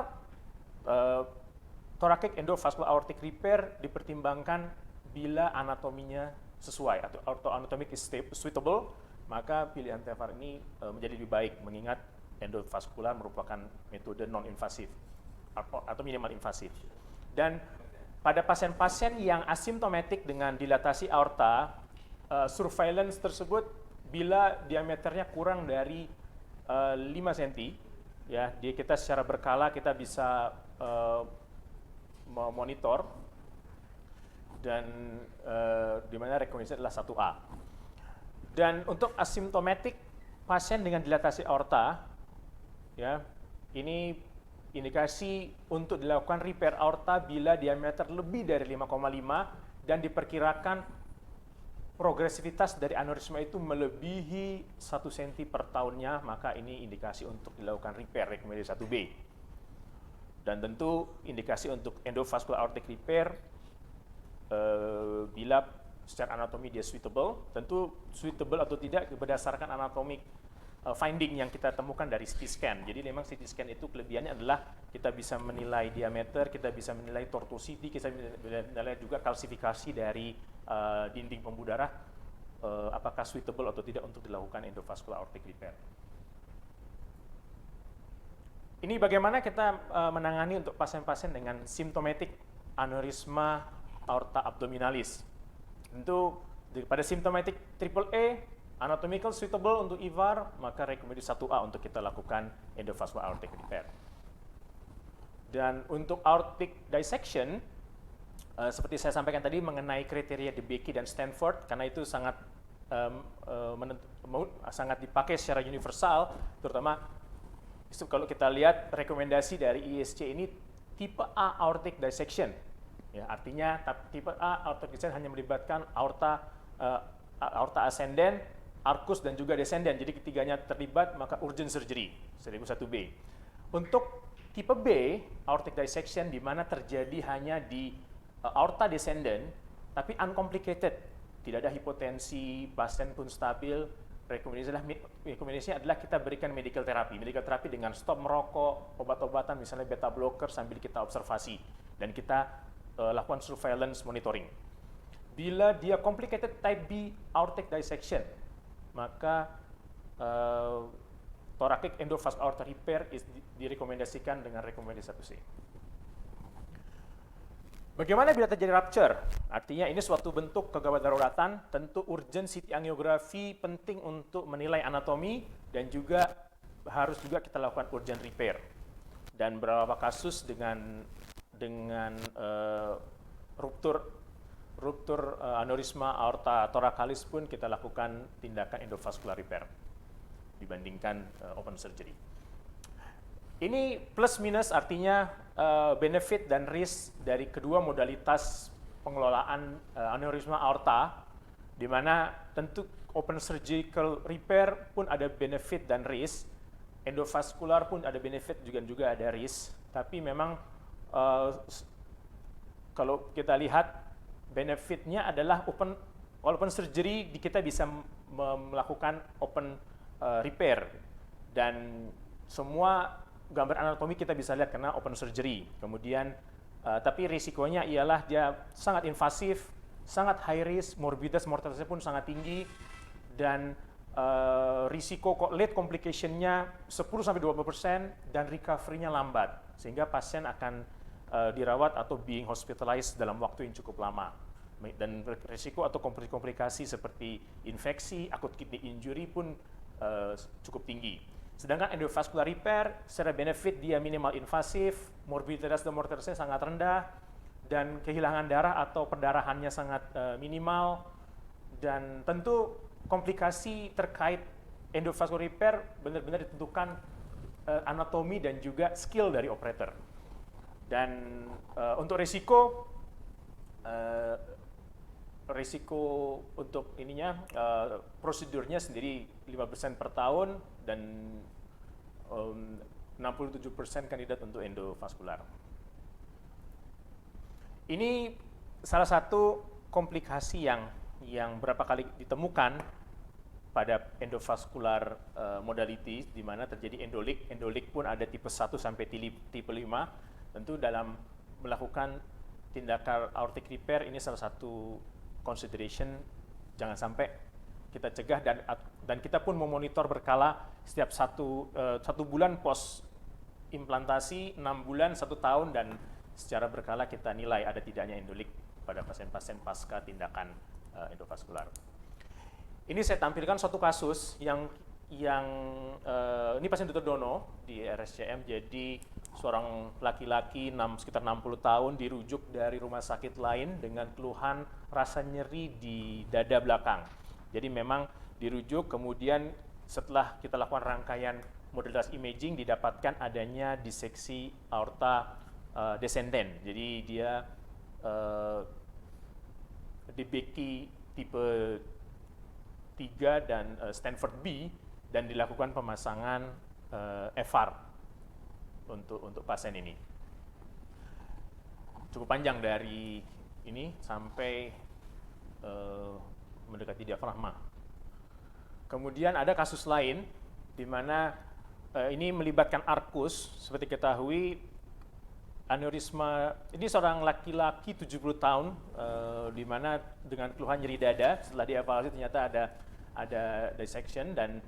thoracic endovascular aortic repair, dipertimbangkan bila anatominya sesuai atau anatomic is suitable, maka pilihan TEVAR ini menjadi lebih baik mengingat endovaskular merupakan metode non-invasif atau minimal invasif. Dan pada pasien-pasien yang asimptomatik dengan dilatasi aorta, surveillance tersebut bila diameternya kurang dari 5 cm, ya, kita secara berkala kita bisa memonitor dan di mana rekomendasi adalah 1A. Dan untuk asimptomatik pasien dengan dilatasi aorta, ya, ini indikasi untuk dilakukan repair aorta bila diameter lebih dari 5,5 dan diperkirakan progresivitas dari aneurisma itu melebihi 1 cm per tahunnya, maka ini indikasi untuk dilakukan repair, rekomendasi 1B. Dan tentu indikasi untuk endovascular aortic repair bila secara anatomi dia suitable, tentu suitable atau tidak berdasarkan anatomic finding yang kita temukan dari CT scan. Jadi memang CT scan itu kelebihannya adalah kita bisa menilai diameter, kita bisa menilai tortuosity, kita bisa menilai juga kalsifikasi dari dinding pembuluh darah, apakah suitable atau tidak untuk dilakukan endovascular aortic repair. Ini bagaimana kita menangani untuk pasien-pasien dengan symptomatic aneurisma aorta abdominalis. Tentu pada symptomatic AAA, anatomical suitable untuk IVAR, maka rekomendasi 1A untuk kita lakukan endovascular aortic repair. Dan untuk aortic dissection, seperti saya sampaikan tadi mengenai kriteria DeBakey dan Stanford, karena itu sangat sangat dipakai secara universal, terutama kalau kita lihat rekomendasi dari ISC ini tipe A aortic dissection. Ya, artinya tipe A aortic dissection hanya melibatkan aorta ascendent, arcus dan juga descendant. Jadi ketiganya terlibat, maka urgent surgery, 1001B. Untuk tipe B, aortic dissection di mana terjadi hanya di aorta descendant, tapi uncomplicated, tidak ada hipotensi, pasien pun stabil. Rekomendasinya adalah kita berikan medical therapy dengan stop merokok, obat-obatan misalnya beta blocker sambil kita observasi dan kita lakukan surveillance monitoring. Bila dia complicated type B aortic dissection, maka thoracic endovascular aorta repair direkomendasikan dengan rekomendasi 1C. Bagaimana bila terjadi rupture? Artinya ini suatu bentuk kegawat daruratan, tentu urgent CT angiografi penting untuk menilai anatomi dan juga harus juga kita lakukan urgent repair. Dan beberapa kasus dengan ruptur aneurisma aorta thoracalis pun kita lakukan tindakan endovascular repair dibandingkan open surgery. Ini plus minus artinya benefit dan risk dari kedua modalitas pengelolaan aneurisma aorta, di mana tentu open surgical repair pun ada benefit dan risk, endovaskular pun ada benefit juga ada risk, tapi memang kalau kita lihat benefitnya adalah open surgery kita bisa melakukan open repair dan semua gambar anatomi kita bisa lihat karena open surgery. Kemudian tapi risikonya ialah dia sangat invasif, sangat high risk, morbiditas mortalitasnya pun sangat tinggi dan risiko late complication-nya 10-20% dan recovery-nya lambat sehingga pasien akan dirawat atau being hospitalized dalam waktu yang cukup lama. Dan risiko atau komplikasi seperti infeksi, acute kidney injury pun cukup tinggi. Sedangkan endovascular repair secara benefit dia minimal invasif, morbiditas dan mortalitasnya sangat rendah, dan kehilangan darah atau perdarahannya sangat minimal, dan tentu komplikasi terkait endovascular repair benar-benar ditentukan anatomi dan juga skill dari operator. Dan untuk risiko untuk ininya prosedurnya sendiri 5% per tahun dan 67% kandidat untuk endovaskular. Ini salah satu komplikasi yang berapa kali ditemukan pada endovaskular modality, di mana terjadi endolik. Endolik pun ada tipe 1 sampai tipe 5. Tentu dalam melakukan tindakan aortic repair ini salah satu consideration, jangan sampai kita cegah, dan kita pun memonitor berkala setiap satu bulan pos implantasi, 6 bulan, 1 tahun, dan secara berkala kita nilai ada tidaknya endolik pada pasien-pasien pasca tindakan endovaskular. Ini saya tampilkan suatu kasus yang ini pasien Dr. Dono di RSCM. Jadi seorang laki-laki sekitar 60 tahun dirujuk dari rumah sakit lain dengan keluhan rasa nyeri di dada belakang. Jadi memang dirujuk, kemudian setelah kita lakukan rangkaian modalitas imaging didapatkan adanya diseksi aorta descendent. Jadi dia DBK tipe 3 dan Stanford B, dan dilakukan pemasangan FR untuk pasien ini. Cukup panjang dari ini sampai mendekati diafragma. Kemudian ada kasus lain di mana ini melibatkan arkus. Seperti ketahui, aneurisma ini seorang laki-laki 70 tahun di mana dengan keluhan nyeri dada. Setelah dievaluasi ternyata ada dissection, dan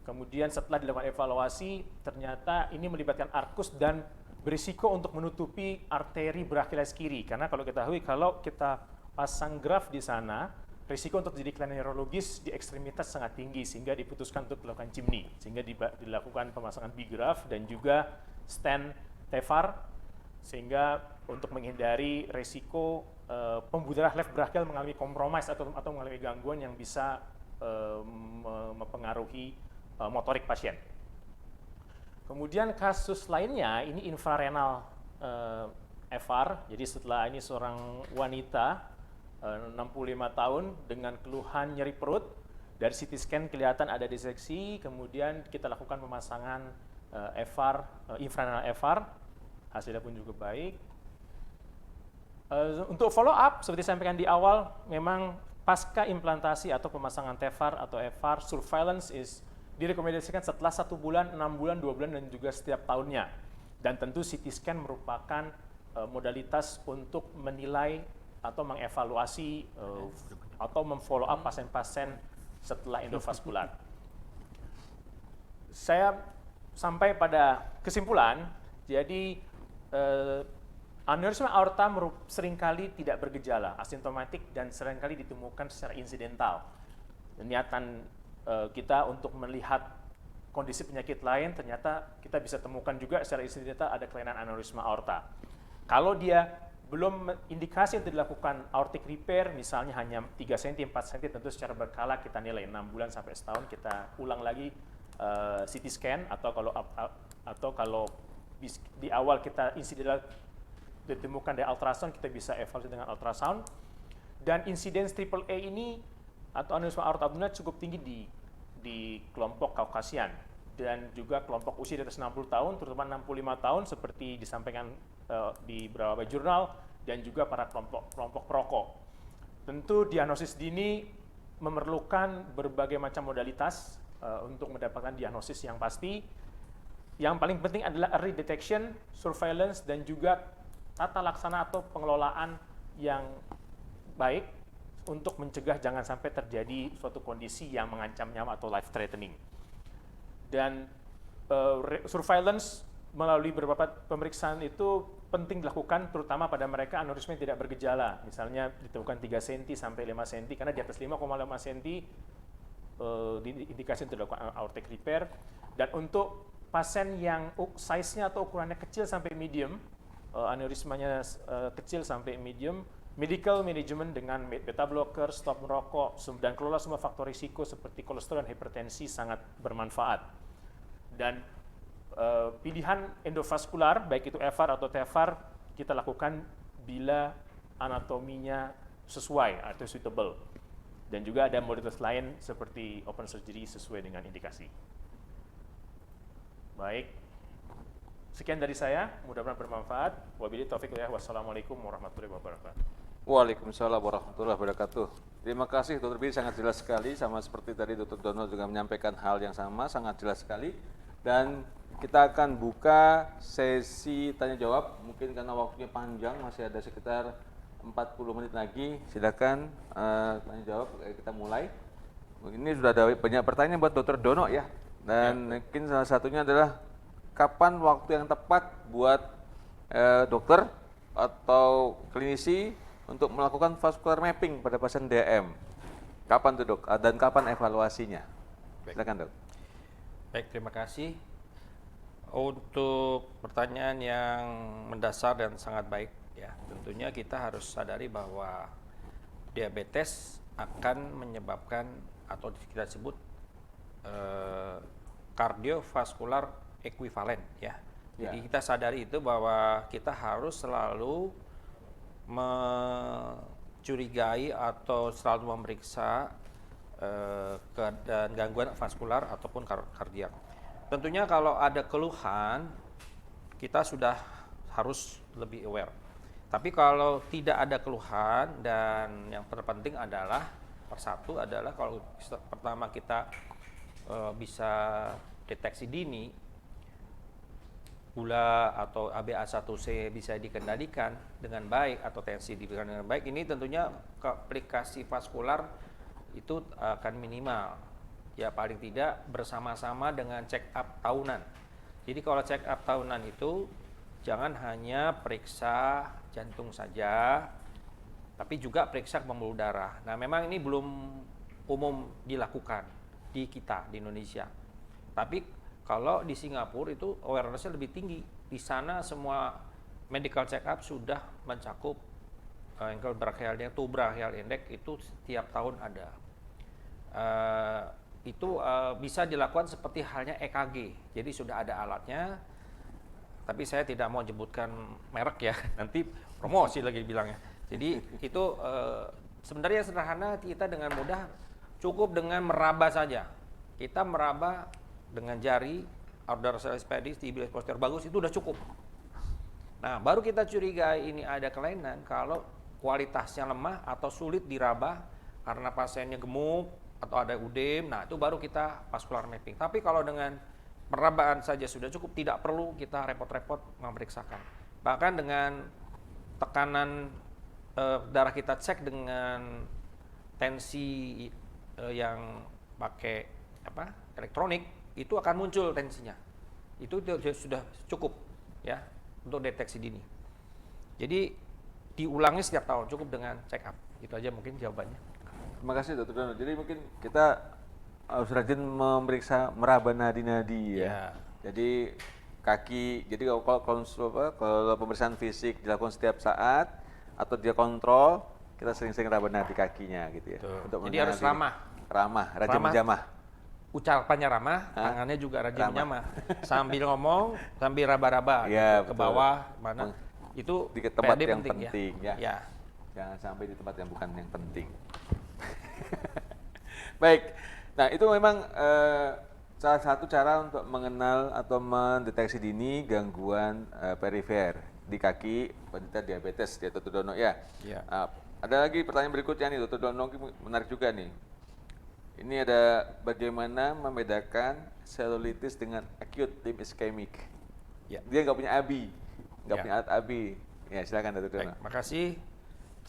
kemudian setelah dilakukan evaluasi ternyata ini melibatkan arkus dan berisiko untuk menutupi arteri brachialis kiri. Karena kalau ketahui, kalau kita pasang graf di sana, risiko untuk terjadi kelainan neurologis di ekstremitas sangat tinggi, sehingga diputuskan untuk dilakukan chimney, sehingga dilakukan pemasangan bigraf dan juga stent TEVAR, sehingga untuk menghindari risiko pembuluh darah left brachial mengalami compromise atau mengalami gangguan yang bisa mempengaruhi motorik pasien. Kemudian kasus lainnya ini infrarenal FR. Jadi setelah ini seorang wanita 65 tahun dengan keluhan nyeri perut, dari CT scan kelihatan ada diseksi, kemudian kita lakukan pemasangan FR, infrarenal FR, hasilnya pun juga baik. Untuk follow up, seperti disampaikan di awal, memang pasca implantasi atau pemasangan TEVAR atau FR, surveillance direkomendasikan setelah 1 bulan, 6 bulan, 2 bulan, dan juga setiap tahunnya. Dan tentu CT scan merupakan modalitas untuk menilai atau mengevaluasi atau memfollow up pasien-pasien setelah endovaskular. Saya sampai pada kesimpulan, jadi aneurisma aorta seringkali tidak bergejala, asimptomatik, dan seringkali ditemukan secara insidental. Niatan kita untuk melihat kondisi penyakit lain, ternyata kita bisa temukan juga secara insidental ada kelainan aneurisma aorta. Kalau dia belum indikasi untuk dilakukan aortic repair, misalnya hanya 3 cm, 4 cm, tentu secara berkala kita nilai 6 bulan sampai setahun, kita ulang lagi CT scan, atau kalau di awal kita insidental ditemukan dari ultrasound, kita bisa evaluasi dengan ultrasound. Dan insidence AAA ini atau aneurisma aorta abdominal cukup tinggi di kelompok Kaukasian dan juga kelompok usia di atas 60 tahun, terutama 65 tahun seperti disampaikan di beberapa jurnal, dan juga para kelompok perokok. Tentu diagnosis dini memerlukan berbagai macam modalitas untuk mendapatkan diagnosis yang pasti. Yang paling penting adalah early detection, surveillance, dan juga tata laksana atau pengelolaan yang baik untuk mencegah jangan sampai terjadi suatu kondisi yang mengancam nyawa atau life threatening. Dan surveillance melalui beberapa pemeriksaan itu penting dilakukan, terutama pada mereka aneurisma yang tidak bergejala. Misalnya ditemukan 3 cm sampai 5 cm, karena di atas 5,5 cm indikasi untuk dilakukan aortic repair. Dan untuk pasien yang size-nya atau ukurannya kecil sampai medium, aneurismanya kecil sampai medium, medical management dengan beta blocker, stop merokok, dan kelola semua faktor risiko seperti kolesterol dan hipertensi sangat bermanfaat. Dan pilihan endovaskular, baik itu FR atau TEVAR, kita lakukan bila anatominya sesuai atau suitable. Dan juga ada modalitas lain seperti open surgery sesuai dengan indikasi. Baik, Sekian dari saya, mudah-mudahan bermanfaat. Wabillahi taufiq wal hidayah. Wassalamualaikum warahmatullahi wabarakatuh. Waalaikumsalam warahmatullahi wabarakatuh. Terima kasih Dr. Billy, sangat jelas sekali, sama seperti tadi Dr. Dono juga menyampaikan hal yang sama, sangat jelas sekali. Dan kita akan buka sesi tanya jawab, mungkin karena waktunya panjang, masih ada sekitar 40 menit lagi. Silakan tanya jawab, kita mulai. Ini sudah ada banyak pertanyaan buat Dr. Dono ya. Dan mungkin salah satunya adalah kapan waktu yang tepat buat dokter atau klinisi untuk melakukan vascular mapping pada pasien DM? Kapan tuh dok? Dan kapan evaluasinya? Silakan dok. Baik, terima kasih. Untuk pertanyaan yang mendasar dan sangat baik, ya tentunya kita harus sadari bahwa diabetes akan menyebabkan atau kita sebut kardiovaskular ekuivalen, ya. Jadi kita sadari itu bahwa kita harus selalu mencurigai atau selalu memeriksa keadaan gangguan vaskular ataupun kardiak. Tentunya kalau ada keluhan, kita sudah harus lebih aware. Tapi kalau tidak ada keluhan, dan yang terpenting adalah persatu adalah kalau pertama kita bisa deteksi dini, gula atau HbA1c bisa dikendalikan dengan baik atau tensi diberikan dengan baik, ini tentunya komplikasi vaskular itu akan minimal. Ya paling tidak bersama-sama dengan check up tahunan. Jadi kalau check up tahunan itu jangan hanya periksa jantung saja, tapi juga periksa pembuluh darah. Nah memang ini belum umum dilakukan di kita di Indonesia. Tapi kalau di Singapura itu awareness-nya lebih tinggi. Di sana semua medical check up sudah mencakup ankle brachial index, toe brachial index itu setiap tahun ada. Itu bisa dilakukan seperti halnya EKG. Jadi sudah ada alatnya. Tapi saya tidak mau menyebutkan merek ya. Nanti promosi lagi bilangnya. Jadi itu sebenarnya sederhana, kita dengan mudah cukup dengan meraba saja. Kita meraba dengan jari, dorsal pedis, tibialis posterior bagus, itu udah cukup. Nah, baru kita curigai ini ada kelainan kalau kualitasnya lemah atau sulit diraba karena pasiennya gemuk atau ada udem. Nah, itu baru kita vascular mapping. Tapi kalau dengan perabaan saja sudah cukup, tidak perlu kita repot-repot memeriksakan. Bahkan dengan tekanan darah kita cek dengan tensi yang pakai elektronik, itu akan muncul tensinya. Itu sudah cukup ya untuk deteksi dini. Jadi diulangi setiap tahun, cukup dengan check up. Itu aja mungkin jawabannya. Terima kasih Dr. Dono. Jadi mungkin kita harus rajin memeriksa meraba nadi-nadi ya. Jadi kaki, jadi kalau pemeriksaan fisik dilakukan setiap saat atau dia kontrol, kita sering-sering raba nadi kakinya gitu ya. Untuk jadi harus ramah, rajin menjamah. Ucapannya ramah, tangannya juga rajin menjamah. Sambil ngomong, sambil raba-raba ya, gitu, ke bawah mana. Itu di tempat yang penting ya. Jangan sampai di tempat yang bukan yang penting. Baik. Nah, itu memang salah satu cara untuk mengenal atau mendeteksi dini gangguan perifer di kaki penderita diabetes ya Dr. Dono ya. Ada lagi pertanyaan berikutnya nih Dr. Dono, menarik juga nih. Ini ada bagaimana membedakan selulitis dengan acute limb ischemic. Dia nggak punya ABI, nggak punya alat ABI. Ya silakan Dr. Dono. Baik, makasih.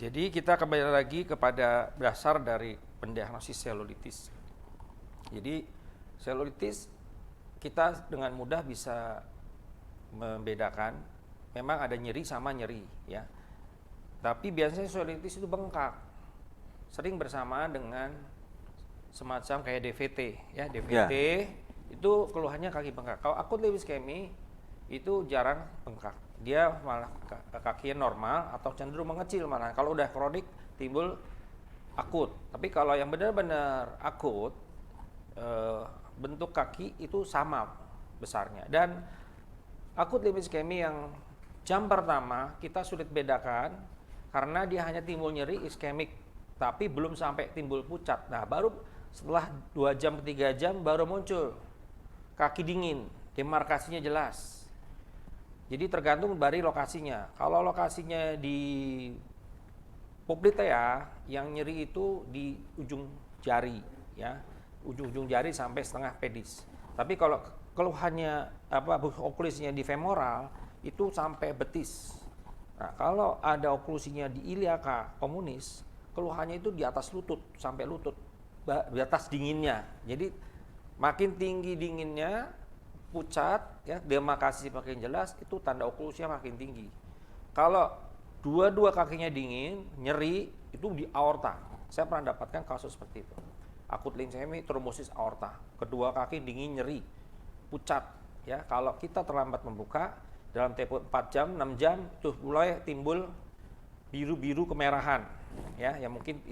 Jadi kita kembali lagi kepada dasar dari pendiagnosis selulitis. Jadi selulitis kita dengan mudah bisa membedakan, memang ada nyeri sama nyeri ya. Tapi biasanya selulitis itu bengkak, sering bersamaan dengan semacam kayak DVT ya. DVT itu keluhannya kaki bengkak. Kalau akut limb ischemic itu jarang bengkak, dia malah kakinya normal atau cenderung mengecil malah. Kalau udah kronik timbul akut. Tapi kalau yang benar-benar akut, bentuk kaki itu sama besarnya. Dan akut limb ischemic yang jam pertama kita sulit bedakan karena dia hanya timbul nyeri iskemik, tapi belum sampai timbul pucat. Nah, baru setelah 2 jam, 3 jam baru muncul kaki dingin, demarkasinya jelas. Jadi tergantung dari lokasinya. Kalau lokasinya di poplitea, yang nyeri itu di ujung jari, ya, ujung-ujung jari sampai setengah pedis. Tapi kalau keluhannya oklusinya di femoral itu sampai betis. Nah, kalau ada oklusinya di iliaka komunis, keluhannya itu di atas lutut sampai lutut, di atas dinginnya. Jadi makin tinggi dinginnya, pucat, ya, demarkasi makin jelas, itu tanda oklusinya makin tinggi. Kalau dua-dua kakinya dingin, nyeri, itu di aorta. Saya pernah dapatkan kasus seperti itu. Akut limfemi, trombosis aorta. Kedua kaki dingin, nyeri, pucat. Ya, kalau kita terlambat membuka, dalam tempo 4 jam, 6 jam, itu mulai timbul biru-biru kemerahan. Ya, yang mungkin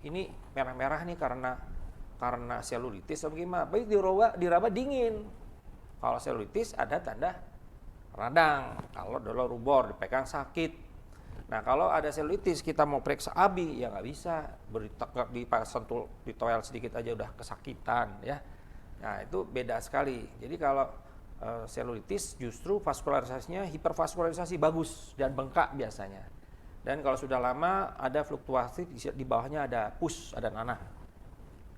ini merah-merah nih karena selulitis atau gimana. Tapi diraba dingin. Kalau selulitis ada tanda radang. Kalau dolo rubor dipegang sakit. Nah, kalau ada selulitis kita mau periksa ABI ya nggak bisa, sentuh ditoel sedikit aja udah kesakitan, ya. Nah, itu beda sekali. Jadi kalau selulitis justru vaskularisasinya hipervaskularisasi bagus dan bengkak biasanya. Dan kalau sudah lama ada fluktuasi di bawahnya ada pus, ada nanah.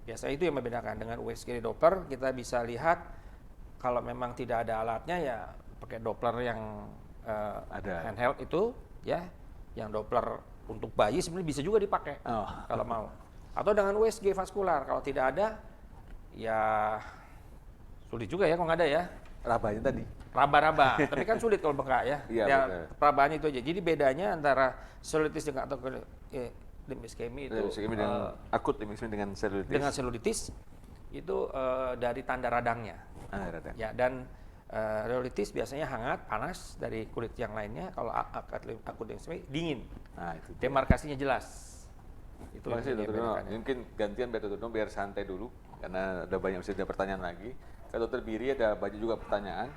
Biasanya itu yang membedakan. Dengan USG Doppler kita bisa lihat kalau memang tidak ada alatnya ya pakai Doppler yang ada handheld itu, ya. Yang Doppler untuk bayi sebenarnya bisa juga dipakai kalau mau. Atau dengan USG vaskular kalau tidak ada ya sulit juga ya kalau nggak ada ya. Rabanya tadi. Raba-raba, tapi kan sulit kalau bengkak ya. Iya, Ya rabanya itu aja. Jadi bedanya antara selulitis dengan atau limfeskemi itu dengan akut limfeskemi dengan selulitis. Dengan selulitis itu dari tanda radangnya. Radang. Ya, dan rheolitis biasanya hangat, panas dari kulit yang lainnya. Kalau akut limfeskemi dingin. Nah, itu. Demarkasinya jelas. Itu Terima kasih Dr. Dono. Mungkin gantian biar Dr. Dono biar santai dulu karena ada banyak masih ada pertanyaan lagi. Kalau Dr. Biri ada banyak juga pertanyaan.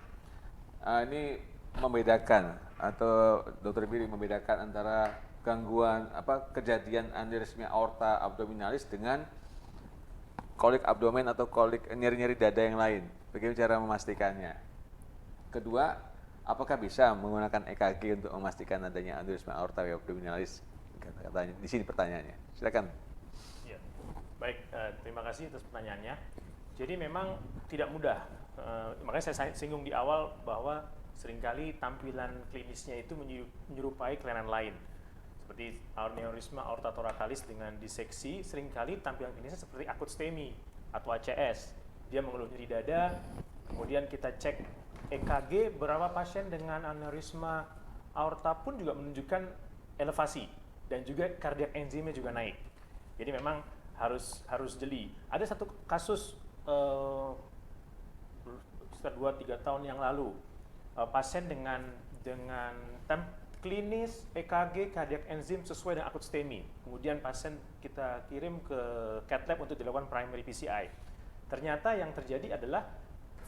Ini membedakan atau Dr. Biri membedakan antara gangguan kejadian aneurisma aorta abdominalis dengan kolik abdomen atau kolik nyeri-nyeri dada yang lain. Bagaimana cara memastikannya? Kedua, apakah bisa menggunakan EKG untuk memastikan adanya aneurisma aorta abdominalis? Katanya di sini pertanyaannya. Silakan. Ya. Baik, terima kasih atas pertanyaannya. Jadi memang tidak mudah. Makanya saya singgung di awal bahwa seringkali tampilan klinisnya itu menyerupai kelainan lain. Seperti aneurisma aorta thoracalis dengan diseksi, seringkali tampilan klinisnya seperti akut STEMI atau ACS. Dia mengeluh nyeri dada, kemudian kita cek EKG, berapa pasien dengan aneurisma aorta pun juga menunjukkan elevasi dan juga kardiak enzimnya juga naik. Jadi memang harus jeli. Ada satu kasus sekitar 2-3 tahun yang lalu, pasien dengan klinis EKG kardiak enzim sesuai dengan akut STEMI. Kemudian pasien kita kirim ke cath lab untuk dilakukan primary PCI. Ternyata yang terjadi adalah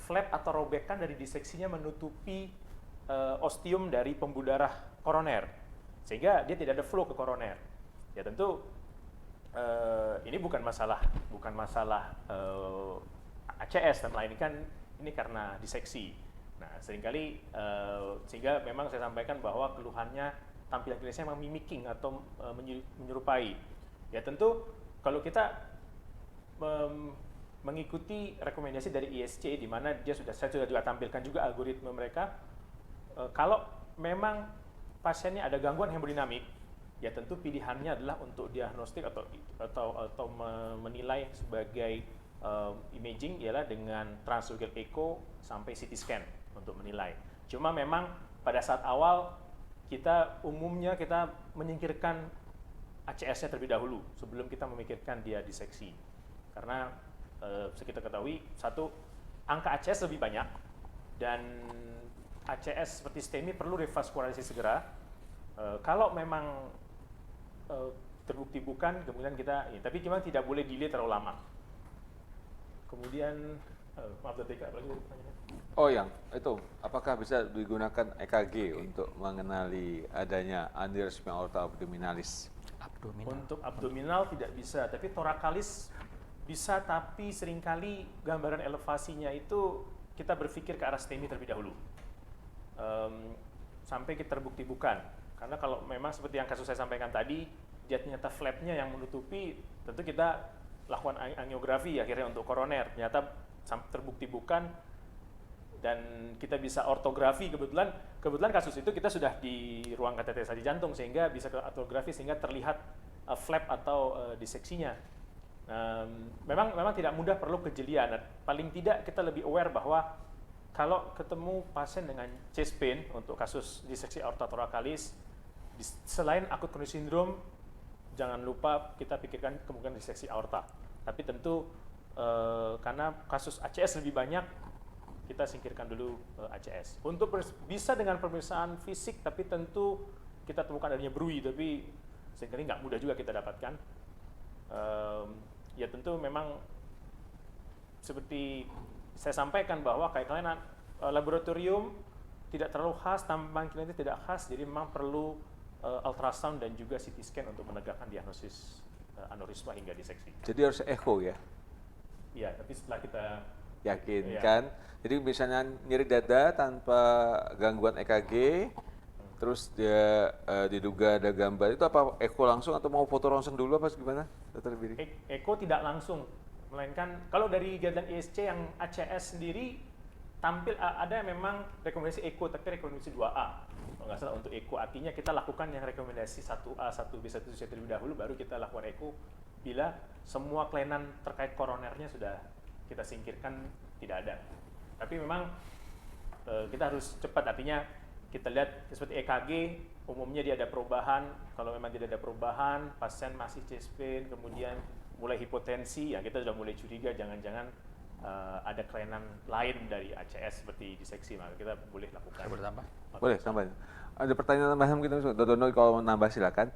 flap atau robekan dari diseksinya menutupi ostium dari pembuluh darah koroner, sehingga dia tidak ada flow ke koroner. Ya tentu ini bukan masalah ACS dan lain, ini karena diseksi. Nah, seringkali sehingga memang saya sampaikan bahwa keluhannya tampilan klinisnya memang mimicking atau menyerupai. Ya tentu kalau kita mengikuti rekomendasi dari ISC di mana saya sudah juga tampilkan juga algoritma mereka, kalau memang pasiennya ada gangguan hemodinamik, ya tentu pilihannya adalah untuk diagnostik atau menilai sebagai imaging ialah dengan transvagal echo sampai CT scan untuk menilai. Cuma memang pada saat awal kita menyingkirkan ACS-nya terlebih dahulu sebelum kita memikirkan dia diseksi. Karena kita ketahui satu, angka ACS lebih banyak dan ACS seperti STEMI perlu revaskularisasi segera. Kalau memang terbukti bukan, kemudian tapi memang tidak boleh delay terlalu lama. Kemudian, maaf Dr. Ika, apalagi pertanyaannya? Oh yang itu, apakah bisa digunakan EKG untuk mengenali adanya aneurisma aorta abdominalis? Untuk abdominal tidak bisa, tapi thoracalis bisa, tapi seringkali gambaran elevasinya itu kita berpikir ke arah STEMI terlebih dahulu. sampai kita terbukti bukan. Karena kalau memang seperti yang kasus saya sampaikan tadi, dia ternyata flapnya yang menutupi, tentu kita lakukan angiografi akhirnya untuk koroner, ternyata terbukti bukan, dan kita bisa ortografi. Kebetulan kasus itu kita sudah di ruang kateterisasi jantung sehingga bisa ke ortografi sehingga terlihat flap atau diseksinya. Memang tidak mudah, perlu kejelian. Paling tidak kita lebih aware bahwa kalau ketemu pasien dengan chest pain untuk kasus diseksi aorta thoracalis, selain acute coronary syndrome, jangan lupa kita pikirkan kemungkinan diseksi aorta. Tapi tentu karena kasus ACS lebih banyak, kita singkirkan dulu ACS. Untuk bisa dengan pemeriksaan fisik, tapi tentu kita temukan adanya BRUI, tapi sehingga nggak mudah juga kita dapatkan. Ya tentu memang seperti saya sampaikan bahwa kayak kalian laboratorium tidak terlalu khas, tampilan klinis tidak khas, jadi memang perlu ultrasound dan juga CT scan untuk menegakkan diagnosis aneurisma hingga diseksi. Jadi harus echo ya? Iya, tapi setelah kita Yakin ya. kan? Jadi misalnya nyeri dada tanpa gangguan EKG, terus dia diduga ada gambar, itu apa echo langsung atau mau foto ronsen dulu apa gimana, Dr. Bidi? Echo tidak langsung, melainkan kalau dari guideline ISC yang ACS sendiri tampil ada memang rekomendasi echo, tapi rekomendasi 2A. Kalau nggak salah untuk echo, artinya kita lakukan yang rekomendasi 1A, 1B, 1C terlebih dahulu, baru kita lakukan echo bila semua kelainan terkait koronernya sudah kita singkirkan, tidak ada. Tapi memang kita harus cepat, artinya kita lihat seperti EKG, umumnya dia ada perubahan. Kalau memang tidak ada perubahan, pasien masih chest pain, kemudian mulai hipotensi, ya kita sudah mulai curiga jangan-jangan ada kelainan lain dari ACS seperti diseksi, maka kita boleh lakukan. Saya bertambah? Boleh, tambah. Ada pertanyaan tambahan mungkin, Dodono kalau mau nambah silakan.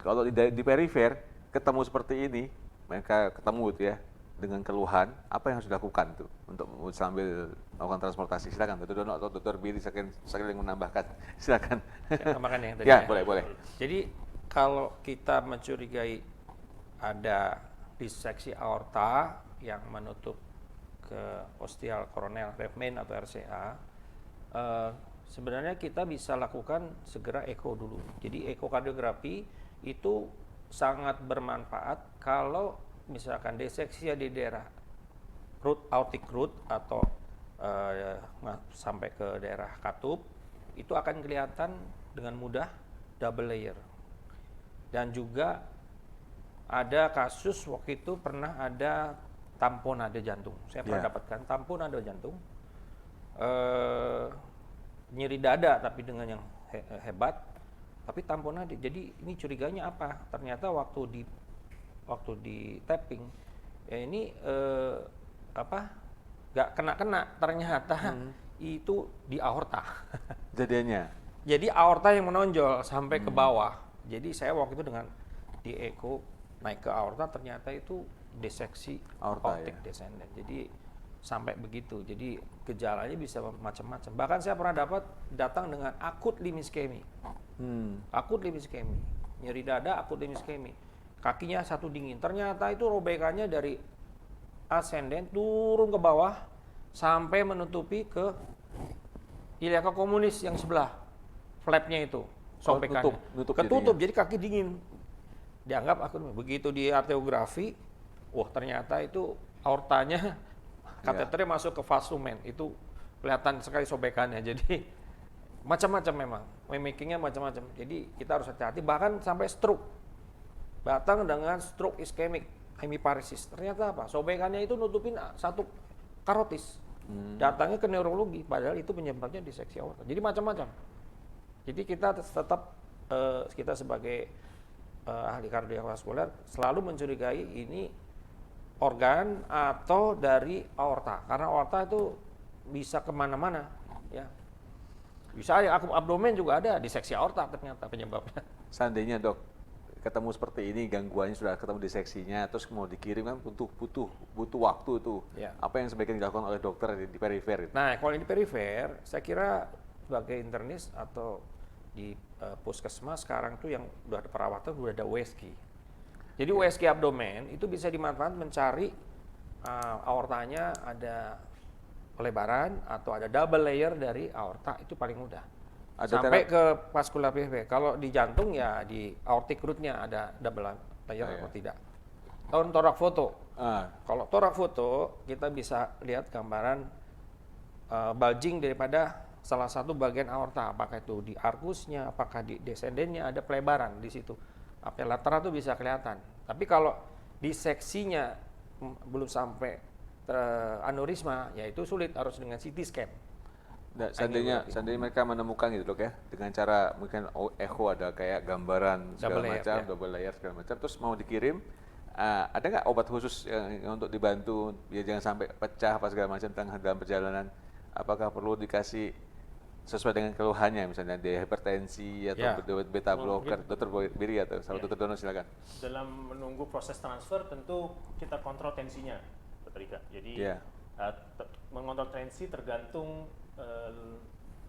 Kalau di perifer ketemu seperti ini, mereka ketemu gitu ya, dengan keluhan, apa yang harus dilakukan tuh untuk sambil melakukan transportasi? Silakan, Dodono atau Dr. Bidi sekali yang menambahkan. Silakan. Saya tambahkan yang tadi. Ya, boleh. Jadi kalau kita mencurigai ada diseksi aorta yang menutup ke ostial koronel Revmain atau RCA, sebenarnya kita bisa lakukan segera echo dulu. Jadi ekokardiografi itu sangat bermanfaat kalau misalkan diseksi di daerah root, aortic root atau sampai ke daerah katup, itu akan kelihatan dengan mudah double layer. Dan juga ada kasus waktu itu pernah ada tamponade jantung. Saya pernah dapatkan tamponade jantung, nyeri dada tapi dengan yang hebat, tapi tamponade. Jadi ini curiganya apa? Ternyata waktu di tapping, ya ini nggak kena ternyata itu di aorta. Jadinya? Jadi aorta yang menonjol sampai ke bawah. Jadi saya waktu itu dengan di echo naik ke aorta, ternyata itu diseksi aortic descendant. Jadi sampai begitu. Jadi gejalanya bisa macam-macam. Bahkan saya pernah datang dengan akut limb ischemia. Akut limb ischemia. Nyeri dada, akut limb ischemia. Kakinya satu dingin. Ternyata itu robekannya dari ascendent turun ke bawah sampai menutupi ke iliaka komunis yang sebelah. Flapnya itu, sobekannya. Ketutup, jadi kaki dingin. Dianggap akut. Begitu di arteriografi, wah ternyata itu aortanya kateternya masuk ke vas lumen. Itu kelihatan sekali sobekannya. Jadi macam-macam memang. Mimikingnya macam-macam. Jadi kita harus hati-hati. Bahkan sampai stroke. Datang dengan stroke ischemic hemiparesis. Ternyata apa? Sobekannya itu nutupin satu karotis. Datangnya ke neurologi. Padahal itu penyebabnya diseksi aorta. Jadi macam-macam. Jadi kita tetap kita sebagai ahli kardiovaskuler selalu mencurigai ini organ atau dari aorta, karena aorta itu bisa kemana-mana, ya. Bisa ya, abdomen juga ada diseksi aorta ternyata penyebabnya. Seandainya dok ketemu seperti ini, gangguannya sudah ketemu diseksinya, terus mau dikirim kan butuh waktu tuh. Ya. Apa yang sebaiknya dilakukan oleh dokter di perifer? Nah, kalau di perifer, saya kira sebagai internis atau di puskesmas sekarang tuh yang udah ada perawatan udah ada USG. Jadi USG abdomen itu bisa dimanfaatkan mencari aortanya ada pelebaran atau ada double layer dari aorta, itu paling mudah. Ada Sampai ke vascular PV. Kalau di jantung ya di aortic root-nya ada double layer atau tidak. Torak foto. Kalau torak foto kita bisa lihat gambaran bulging daripada salah satu bagian aorta, apakah itu di arkusnya, apakah di descendennya ada pelebaran di situ. Apa lateral itu bisa kelihatan. Tapi kalau di seksinya belum sampai aneurisma, ya itu sulit, harus dengan CT scan. Nah, seandainya mereka menemukan gitu dok ya, dengan cara mungkin echo ada kayak gambaran segala Double layer, macam, ya. double layer segala macam, terus mau dikirim, ada nggak obat khusus yang untuk dibantu biar jangan sampai pecah apa segala macam dalam perjalanan? Apakah perlu dikasih sesuai dengan keluhannya, misalnya dia hipertensi atau beta blocker? Dokter Biri atau sama Dokter Dono silakan. Dalam menunggu proses transfer tentu kita kontrol tensinya, Dr. Ika. Jadi mengontrol tensi tergantung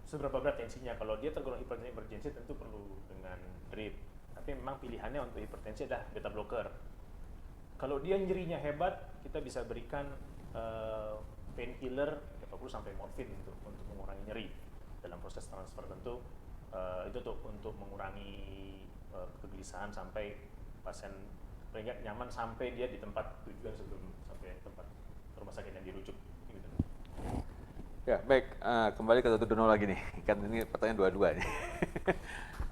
seberapa berat tensinya. Kalau dia tergolong hipertensi tentu perlu dengan drip. Tapi memang pilihannya untuk hipertensi adalah beta blocker. Kalau dia nyerinya hebat, kita bisa berikan painkiller 40 sampai morfin untuk mengurangi nyeri. Dalam proses transfer tentu itu untuk mengurangi kegelisahan sampai pasien teringat nyaman sampai dia di tempat tujuan sebelum sampai tempat rumah sakit yang dirujuk. Gitu. Ya baik, kembali ke Dr. Dono lagi nih, kan ini pertanyaan dua-dua nih.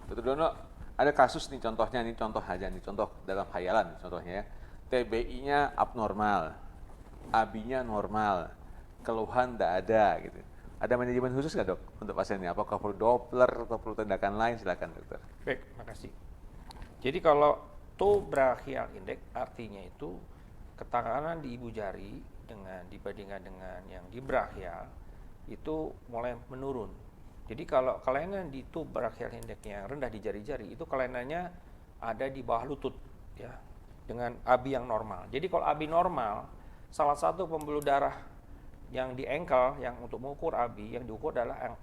Dr. Dono, ada kasus nih contohnya, ini contoh aja nih, contoh dalam khayalan contohnya ya. TBI-nya abnormal, AB-nya normal, keluhan tidak ada gitu. Ada manajemen khusus nggak dok untuk pasiennya? Apakah perlu Doppler atau perlu tindakan lain? Silakan dokter. Baik, makasih. Jadi kalau toe brachial index artinya itu ketekanan di ibu jari dibandingkan dengan yang di brachial itu mulai menurun. Jadi kalau kelainan di toe brachial index yang rendah di jari-jari itu kelainannya ada di bawah lutut ya dengan AB yang normal. Jadi kalau AB normal, salah satu pembuluh darah yang di ankle yang untuk mengukur AB yang diukur adalah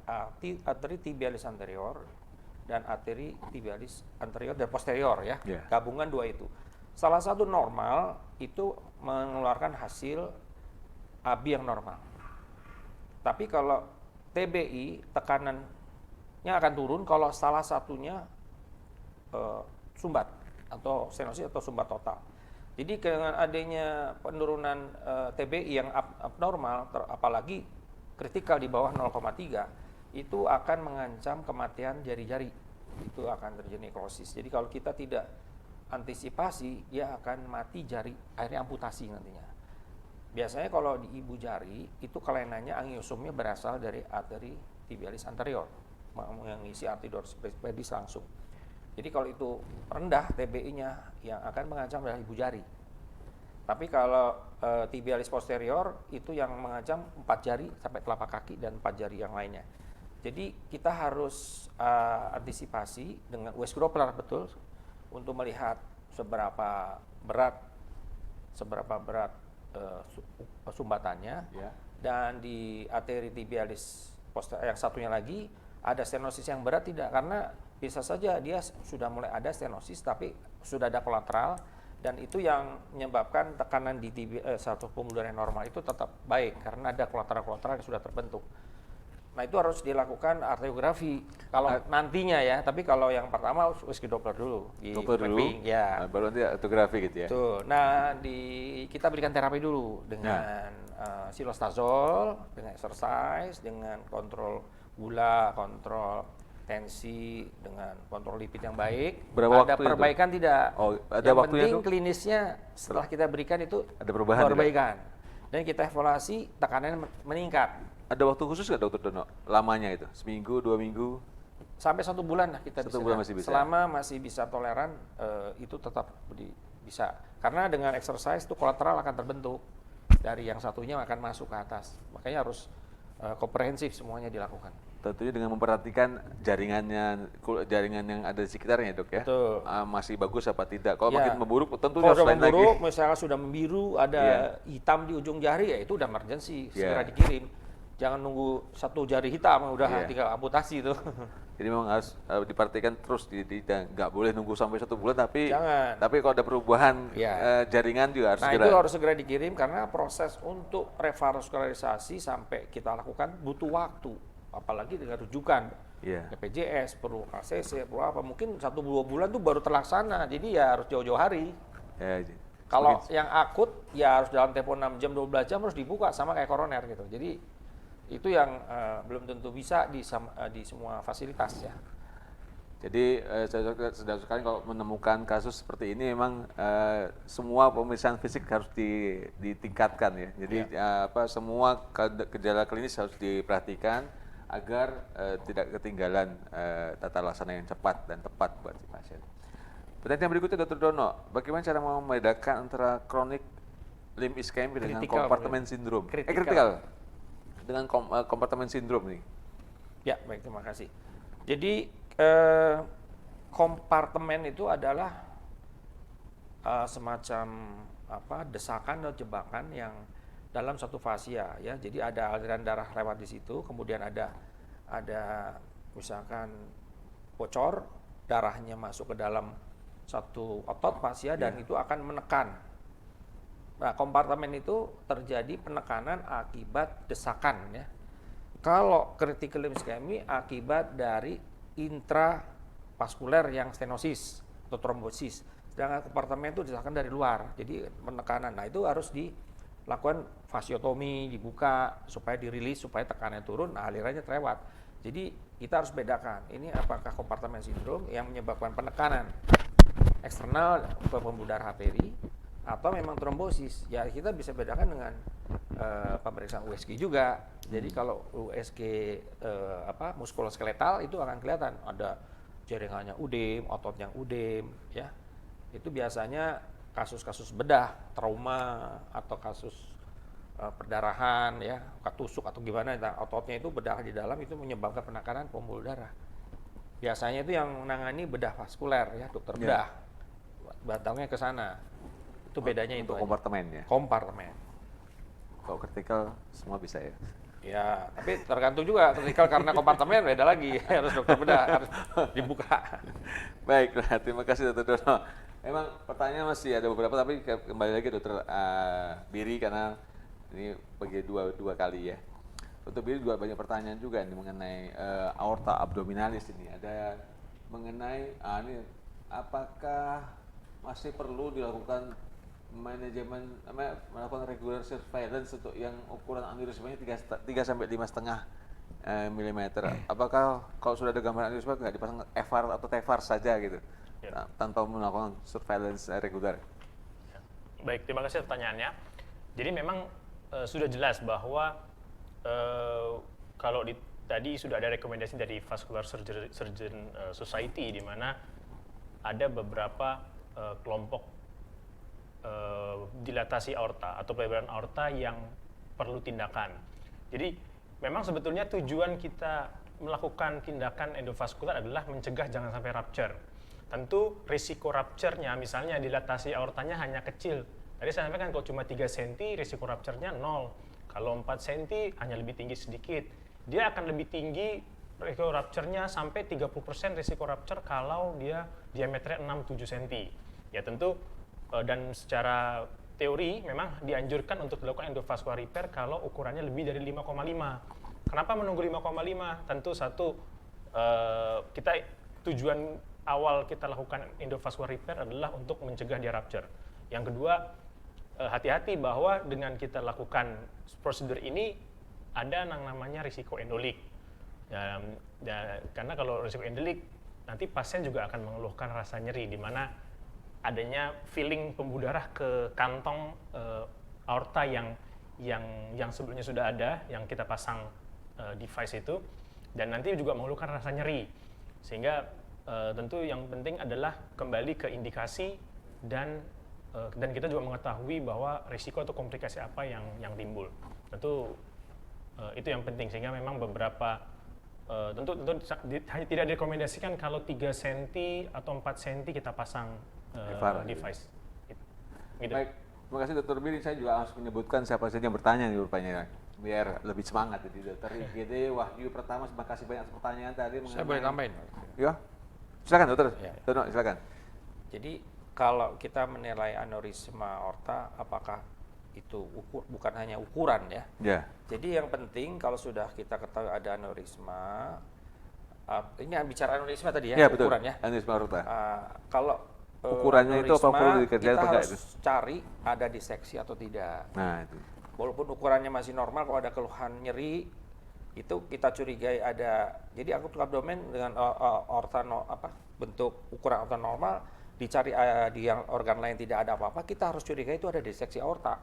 arteri tibialis anterior dan arteri tibialis anterior dan posterior ya. Gabungan dua itu. Salah satu normal itu mengeluarkan hasil AB yang normal. Tapi kalau TBI tekanannya akan turun kalau salah satunya sumbat atau stenosis atau sumbat total. Jadi dengan adanya penurunan TBI yang abnormal, apalagi kritikal di bawah 0,3, itu akan mengancam kematian jari-jari. Itu akan terjadi nekrosis. Jadi kalau kita tidak antisipasi, dia akan mati jari, akhirnya amputasi nantinya. Biasanya kalau di ibu jari, itu kelainannya angiosumnya berasal dari arteri tibialis anterior, mengisi arteri dorsiflex pedis langsung. Jadi kalau itu rendah TBI-nya, yang akan mengancam adalah ibu jari. Tapi kalau tibialis posterior itu yang mengancam 4 jari sampai telapak kaki dan 4 jari yang lainnya. Jadi kita harus antisipasi dengan West Doppler betul untuk melihat seberapa berat sumbatannya. Dan di arteri tibialis posterior yang satunya lagi ada stenosis yang berat tidak, karena bisa saja dia sudah mulai ada stenosis tapi sudah ada kolateral dan itu yang menyebabkan tekanan di satu pembuluh darah normal itu tetap baik karena ada kolateral-kolateral yang sudah terbentuk. Nah itu harus dilakukan arteriografi kalau nantinya ya, tapi kalau yang pertama harus ke Doppler dulu. Doppler dulu, ya. Baru nanti arteriografi gitu ya. Tuh. Nah kita berikan terapi dulu dengan silostazol, dengan exercise, dengan kontrol gula, kontrol tensi, dengan kontrol lipid yang baik. Berapa ada waktu perbaikan itu? Tidak. Ada yang waktunya penting itu? Klinisnya setelah kita berikan itu ada perbaikan. Dan kita evaluasi tekanannya meningkat. Ada waktu khusus nggak dokter Dono? Lamanya itu? Seminggu, 2 minggu? Sampai 1 bulan lah kita 1 bulan masih bisa. Selama masih bisa toleran, itu tetap bisa. Karena dengan exercise itu kolateral akan terbentuk. Dari yang satunya akan masuk ke atas. Makanya harus komprehensif semuanya dilakukan. Tentunya dengan memperhatikan jaringan yang ada di sekitarnya dok ya. Betul. Masih bagus apa tidak. Kalau makin memburuk tentu kalau harus sudah lain lagi. memburuk, misalnya sudah membiru, ada hitam di ujung jari, ya itu udah emergency, segera dikirim. Jangan nunggu 1 jari hitam, udah tinggal amputasi itu. Jadi memang harus diperhatikan terus, nggak boleh nunggu sampai 1 bulan, Jangan. tapi kalau ada perubahan Ya. jaringan juga harus Nah segera. itu harus segera dikirim karena proses untuk revaskularisasi sampai kita lakukan butuh waktu, apalagi dengan rujukan Iya. BPJS, perlu ACC, perlu apa, mungkin 1-2 bulan tuh baru terlaksana, jadi ya harus jauh-jauh hari. Ya, Kalau yang akut ya harus dalam tempo 6 jam, 12 jam harus dibuka sama kayak koroner gitu. Jadi itu yang belum tentu bisa di semua fasilitas ya. Jadi saudara sekalian kalau menemukan kasus seperti ini memang semua pemeriksaan fisik harus ditingkatkan ya. Jadi semua gejala klinis harus diperhatikan agar tidak ketinggalan tata laksana yang cepat dan tepat buat si pasien. Pertanyaan berikutnya Dr. Dono, bagaimana cara membedakan antara chronic limb ischemic dengan compartment syndrome? Kritikal. Dengan compartment syndrome nih. Ya, baik, terima kasih. Jadi kompartemen itu adalah semacam desakan atau jebakan yang dalam satu fascia ya. Jadi ada aliran darah lewat di situ, kemudian ada misalkan bocor, darahnya masuk ke dalam satu otot fascia dan itu akan menekan. Nah, kompartemen itu terjadi penekanan akibat desakan ya. Kalau critical limb ischemia akibat dari intravaskuler yang stenosis atau trombosis. Sedangkan kompartemen itu desakan dari luar. Jadi penekanan. Nah, itu harus dilakukan fasiotomi, dibuka supaya dirilis, supaya tekanannya turun, nah alirannya terlewat. Jadi kita harus bedakan. Ini apakah kompartemen sindrom yang menyebabkan penekanan eksternal ke pembuluh darah arteri atau memang trombosis. Ya kita bisa bedakan dengan pemeriksaan USG juga. Jadi kalau USG muskuloskeletal itu akan kelihatan ada jaringannya udem, otot yang udem ya. Itu biasanya kasus-kasus bedah, trauma atau kasus perdarahan ya, tusuk atau gimana, ototnya itu bedah di dalam itu menyebabkan penekanan pembuluh darah. Biasanya itu yang menangani bedah vaskuler ya, dokter bedah. Batangnya ke sana. Itu bedanya itu. Untuk kompartemen ya. Kompartemen. Kalau kritikal semua bisa ya. Ya, tapi tergantung juga kritikal karena kompartemen beda lagi. Harus dokter bedah, harus dibuka. Baik, terima kasih Dr. Dono. Memang pertanyaan masih ada beberapa, tapi kembali lagi Dr. Biri karena ini bagi dua kali ya. Dr. Biri juga banyak pertanyaan juga nih mengenai aorta abdominalis ini. Ada mengenai ini apakah masih perlu dilakukan manajemen melakukan regular surveillance untuk yang ukuran aneurismanya 3 sampai 5,5 mm. Apakah kalau sudah ada gambaran aneurisma nggak dipasang EVAR atau TEVAR saja gitu tanpa melakukan surveillance regular? Baik, terima kasih pertanyaannya. Jadi memang sudah jelas bahwa kalau tadi sudah ada rekomendasi dari Vascular Surgeon Society di mana ada beberapa kelompok dilatasi aorta atau pelebaran aorta yang perlu tindakan. Jadi memang sebetulnya tujuan kita melakukan tindakan endovaskular adalah mencegah jangan sampai rupture. Tentu risiko rupture-nya misalnya dilatasi aortanya hanya kecil. Tadi saya sampaikan kalau cuma 3 cm risiko rupture-nya 0. Kalau 4 cm hanya lebih tinggi sedikit. Dia akan lebih tinggi risiko rupture-nya sampai 30% risiko rupture kalau dia diameternya 6-7 cm. Ya tentu dan secara teori memang dianjurkan untuk dilakukan endovascular repair kalau ukurannya lebih dari 5,5. Kenapa menunggu 5,5? Tentu satu, tujuan awal kita lakukan endovascular repair adalah untuk mencegah dia rupture. Yang kedua, hati-hati bahwa dengan kita lakukan prosedur ini ada yang namanya risiko endolik. Karena kalau risiko endolik, nanti pasien juga akan mengeluhkan rasa nyeri di mana adanya feeling pembuluh darah ke kantong aorta yang sebelumnya sudah ada, yang kita pasang device itu, dan nanti juga mengeluhkan rasa nyeri. Sehingga tentu yang penting adalah kembali ke indikasi dan kita juga mengetahui bahwa risiko atau komplikasi apa yang timbul. Tentu itu yang penting, sehingga memang beberapa tentu tidak direkomendasikan kalau 3 cm atau 4 cm kita pasang device. Gitu. Baik, terima kasih Dr. Biri. Saya juga harus menyebutkan siapa saja yang bertanya nih rupanya. biar lebih semangat jadi dokter IGD Wahyu Pratama. Terima kasih banyak atas pertanyaan tadi. Saya boleh tambahin? Ya, silakan dokter. Ya. Dono, silakan. Jadi kalau kita menilai aneurisma aorta, apakah itu bukan hanya ukuran ya? Ya. Jadi yang penting kalau sudah kita ketahui ada aneurisma, ini bicara aneurisma tadi ya, Ya betul. ukuran ya. Aneurisma aorta. Kalau Ukurannya itu apa perlu dikerjain kita apa enggak harus itu? cari ada diseksi atau tidak. Nah itu. Walaupun ukurannya masih normal, kalau ada keluhan nyeri itu kita curigai ada. Jadi akut abdomen dengan bentuk ukuran aorta normal, dicari di yang organ lain tidak ada apa-apa, kita harus curigai itu ada diseksi aorta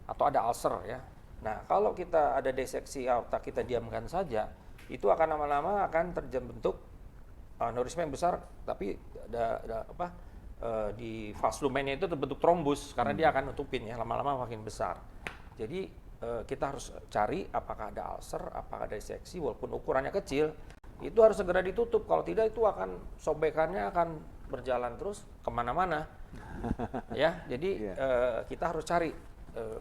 atau ada ulcer ya. Nah kalau kita ada diseksi aorta kita diamkan saja, itu akan lama-lama akan terbentuk aneurisma yang besar, tapi di vas lumennya itu terbentuk trombus karena dia akan nutupin ya, lama-lama makin besar. Jadi kita harus cari apakah ada ulcer, apakah ada diseksi, walaupun ukurannya kecil, itu harus segera ditutup. Kalau tidak itu akan sobekannya akan berjalan terus kemana-mana. Ya, jadi kita harus cari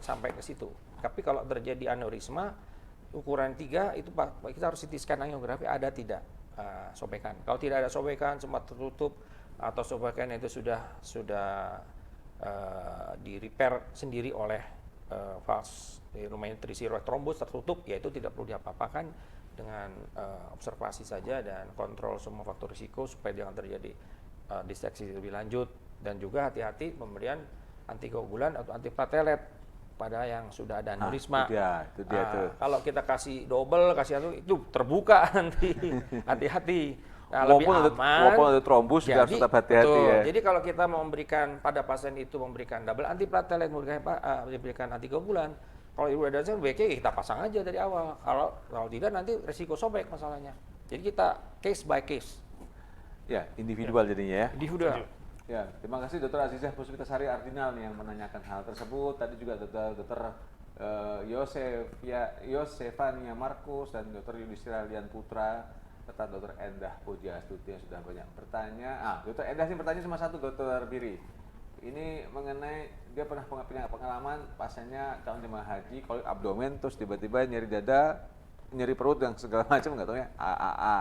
sampai ke situ. Tapi kalau terjadi aneurisma ukuran 3 itu kita harus CT scan angiografi ada tidak sobekan. Kalau tidak ada sobekan, semua tertutup atau sobekan itu sudah di repair sendiri oleh vas lumen trisiroid trombus tertutup, ya itu tidak perlu diapa-apakan dengan observasi saja dan kontrol semua faktor risiko supaya jangan terjadi diseksi lebih lanjut, dan juga hati-hati pemberian antikoagulan atau antiplatelet pada yang sudah ada aneurisma. Itu dia tuh. Kalau kita kasih double, kasih itu terbuka nanti, hati-hati. Nah, walaupun ada trombus juga harus tetap hati-hati ya. Jadi kalau kita mau memberikan pada pasien itu memberikan double antiplatelet, memberikan antikoagulan, kalau ibu ada baiknya kita pasang aja dari awal. Kalau tidak nanti resiko sobek masalahnya. Jadi kita case by case. Ya, individual jadinya ya. Individual. Ya, terima kasih Dr. Azizah Puspitasari Ardinal yang menanyakan hal tersebut. Tadi juga Dr. Yosefania Markus dan Dr. Yudhistira Lian Putra serta Dr. Endah Pujiastuti yang sudah banyak bertanya. Dr. Endah ini bertanya cuma satu, Dr. Biri. Ini mengenai dia pernah punya pengalaman pasiennya calon jemaah haji kolik abdomen, terus tiba-tiba nyeri dada, nyeri perut yang segala macam, nggak tahu ya AAA.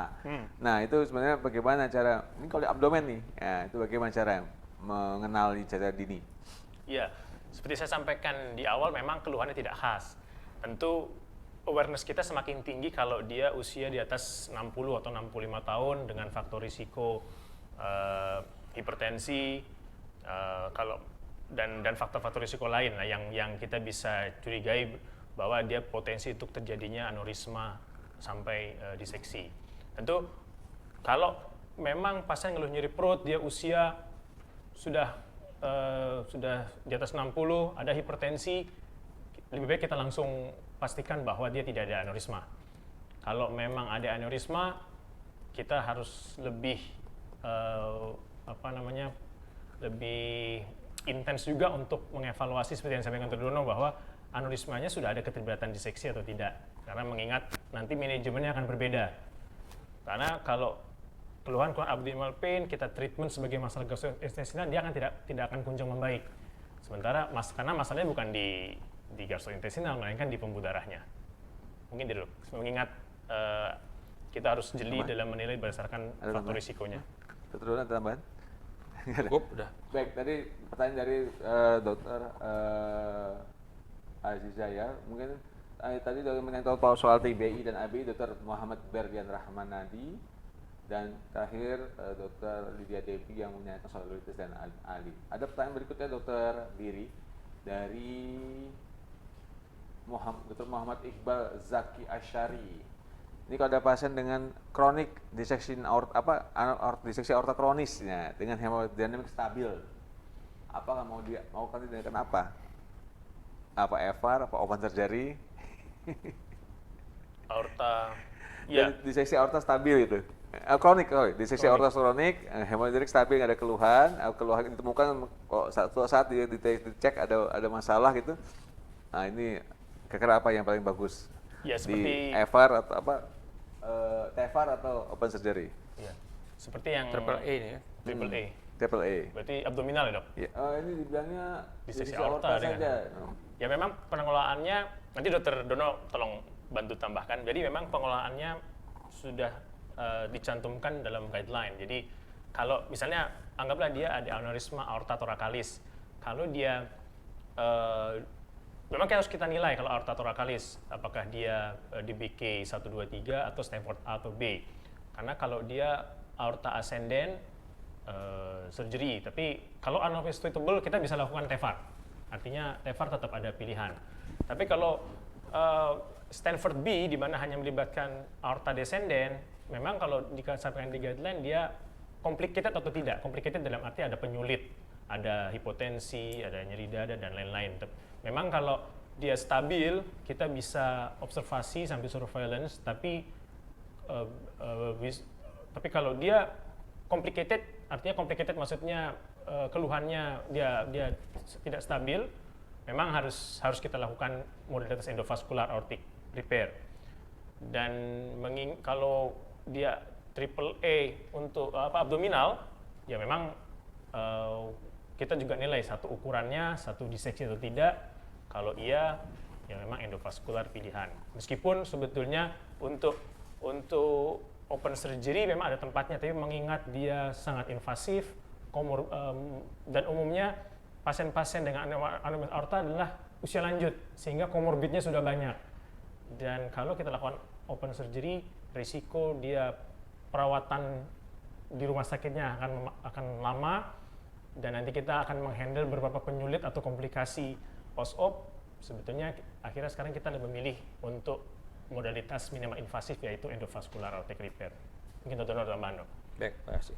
Nah itu sebenarnya bagaimana cara ini kolik abdomen nih? Ya, itu bagaimana cara mengenali cara dini? Ya, seperti saya sampaikan di awal, memang keluhannya tidak khas. Tentu awareness kita semakin tinggi kalau dia usia di atas 60 atau 65 tahun dengan faktor risiko hipertensi, dan faktor-faktor risiko lain yang kita bisa curigai bahwa dia potensi untuk terjadinya aneurisma sampai diseksi. Tentu kalau memang pasien ngeluh nyeri perut, dia usia sudah di atas 60, ada hipertensi, lebih baik kita langsung pastikan bahwa dia tidak ada aneurisma. Kalau memang ada aneurisma, kita harus lebih lebih intens juga untuk mengevaluasi seperti yang disampaikan Dr. Dono bahwa aneurismanya sudah ada keterlibatan diseksi atau tidak. Karena mengingat nanti manajemennya akan berbeda. Karena kalau keluhan abdominal pain kita treatment sebagai masalah gastrointestinal, dia akan tidak akan kunjung membaik. Sementara karena masalahnya bukan di gastrointestinal, melainkan di pembuluh darahnya. Mungkin itu, mengingat kita harus jeli dalam menilai berdasarkan faktor risikonya. Betul, ada tambahan? Cukup, udah. Baik, tadi pertanyaan dari Dr. Azizah ya. Mungkin tadi dari menyangkut soal TBI dan ABI, Dr. Muhammad Berdian Rahmanadi, dan terakhir Dr. Lydia Devi yang menanyakan soal loritis dan Ali. Ada pertanyaan berikutnya Dr. Biri dari Dr. Muhammad Iqbal Zaki Asyari. Ini kalau ada pasien dengan kronik diseksi diseksi aorta kronisnya dengan hemodinamik stabil, apakah mau tindakan apa? Apa EVAR, apa open surgery? Aorta, ya. Diseksi aorta stabil itu. Kronik, diseksi aorta kronik, hemodinamik stabil, nggak ada keluhan ditemukan suatu saat dicek ada masalah gitu. Nah ini kira-kira apa yang paling bagus? Ya, seperti di EVAR atau TEVAR atau open surgery? Ya, seperti yang Triple A ini ya. Triple A. Berarti abdominal ya dok? Ya. Ini dibilangnya diseksi aorta aorta saja. Ya memang pengelolaannya Nanti Dokter Dono tolong bantu tambahkan. Jadi memang pengelolaannya sudah dicantumkan dalam guideline. Jadi kalau misalnya anggaplah dia ada aneurisma aorta thoracalis, kalau dia memang harus kita nilai kalau aorta thoracalis apakah dia di BK 1, 2, 3 atau Stanford A atau B. Karena kalau dia aorta ascendent surgery, tapi kalau unrestrictable kita bisa lakukan TEVAR. Artinya TEVAR tetap ada pilihan. Tapi kalau Stanford B di mana hanya melibatkan aorta descendant, memang kalau disampaikan di guideline dia complicated atau tidak. Complicated dalam arti ada penyulit, ada hipotensi, ada nyeri dada dan lain-lain. Memang kalau dia stabil, kita bisa observasi sambil surveillance, tapi kalau dia complicated, artinya complicated maksudnya keluhannya dia tidak stabil, memang harus kita lakukan modalitas endovascular aortic repair. Dan kalau dia triple A untuk abdominal, ya memang kita juga nilai satu ukurannya, satu diseksi atau tidak. Kalau iya, ya memang endovaskular pilihan. Meskipun sebetulnya untuk open surgery memang ada tempatnya, tapi mengingat dia sangat invasif, dan umumnya pasien-pasien dengan aneurisma aorta adalah usia lanjut, sehingga komorbidnya sudah banyak. Dan kalau kita lakukan open surgery, risiko dia perawatan di rumah sakitnya akan lama, dan nanti kita akan menghandle beberapa penyulit atau komplikasi post-op. Sebetulnya akhirnya sekarang kita lebih memilih untuk modalitas minimal invasif, yaitu endovascular aortic repair. Mungkin Dr. Nur tambahan. Baik, terima kasih.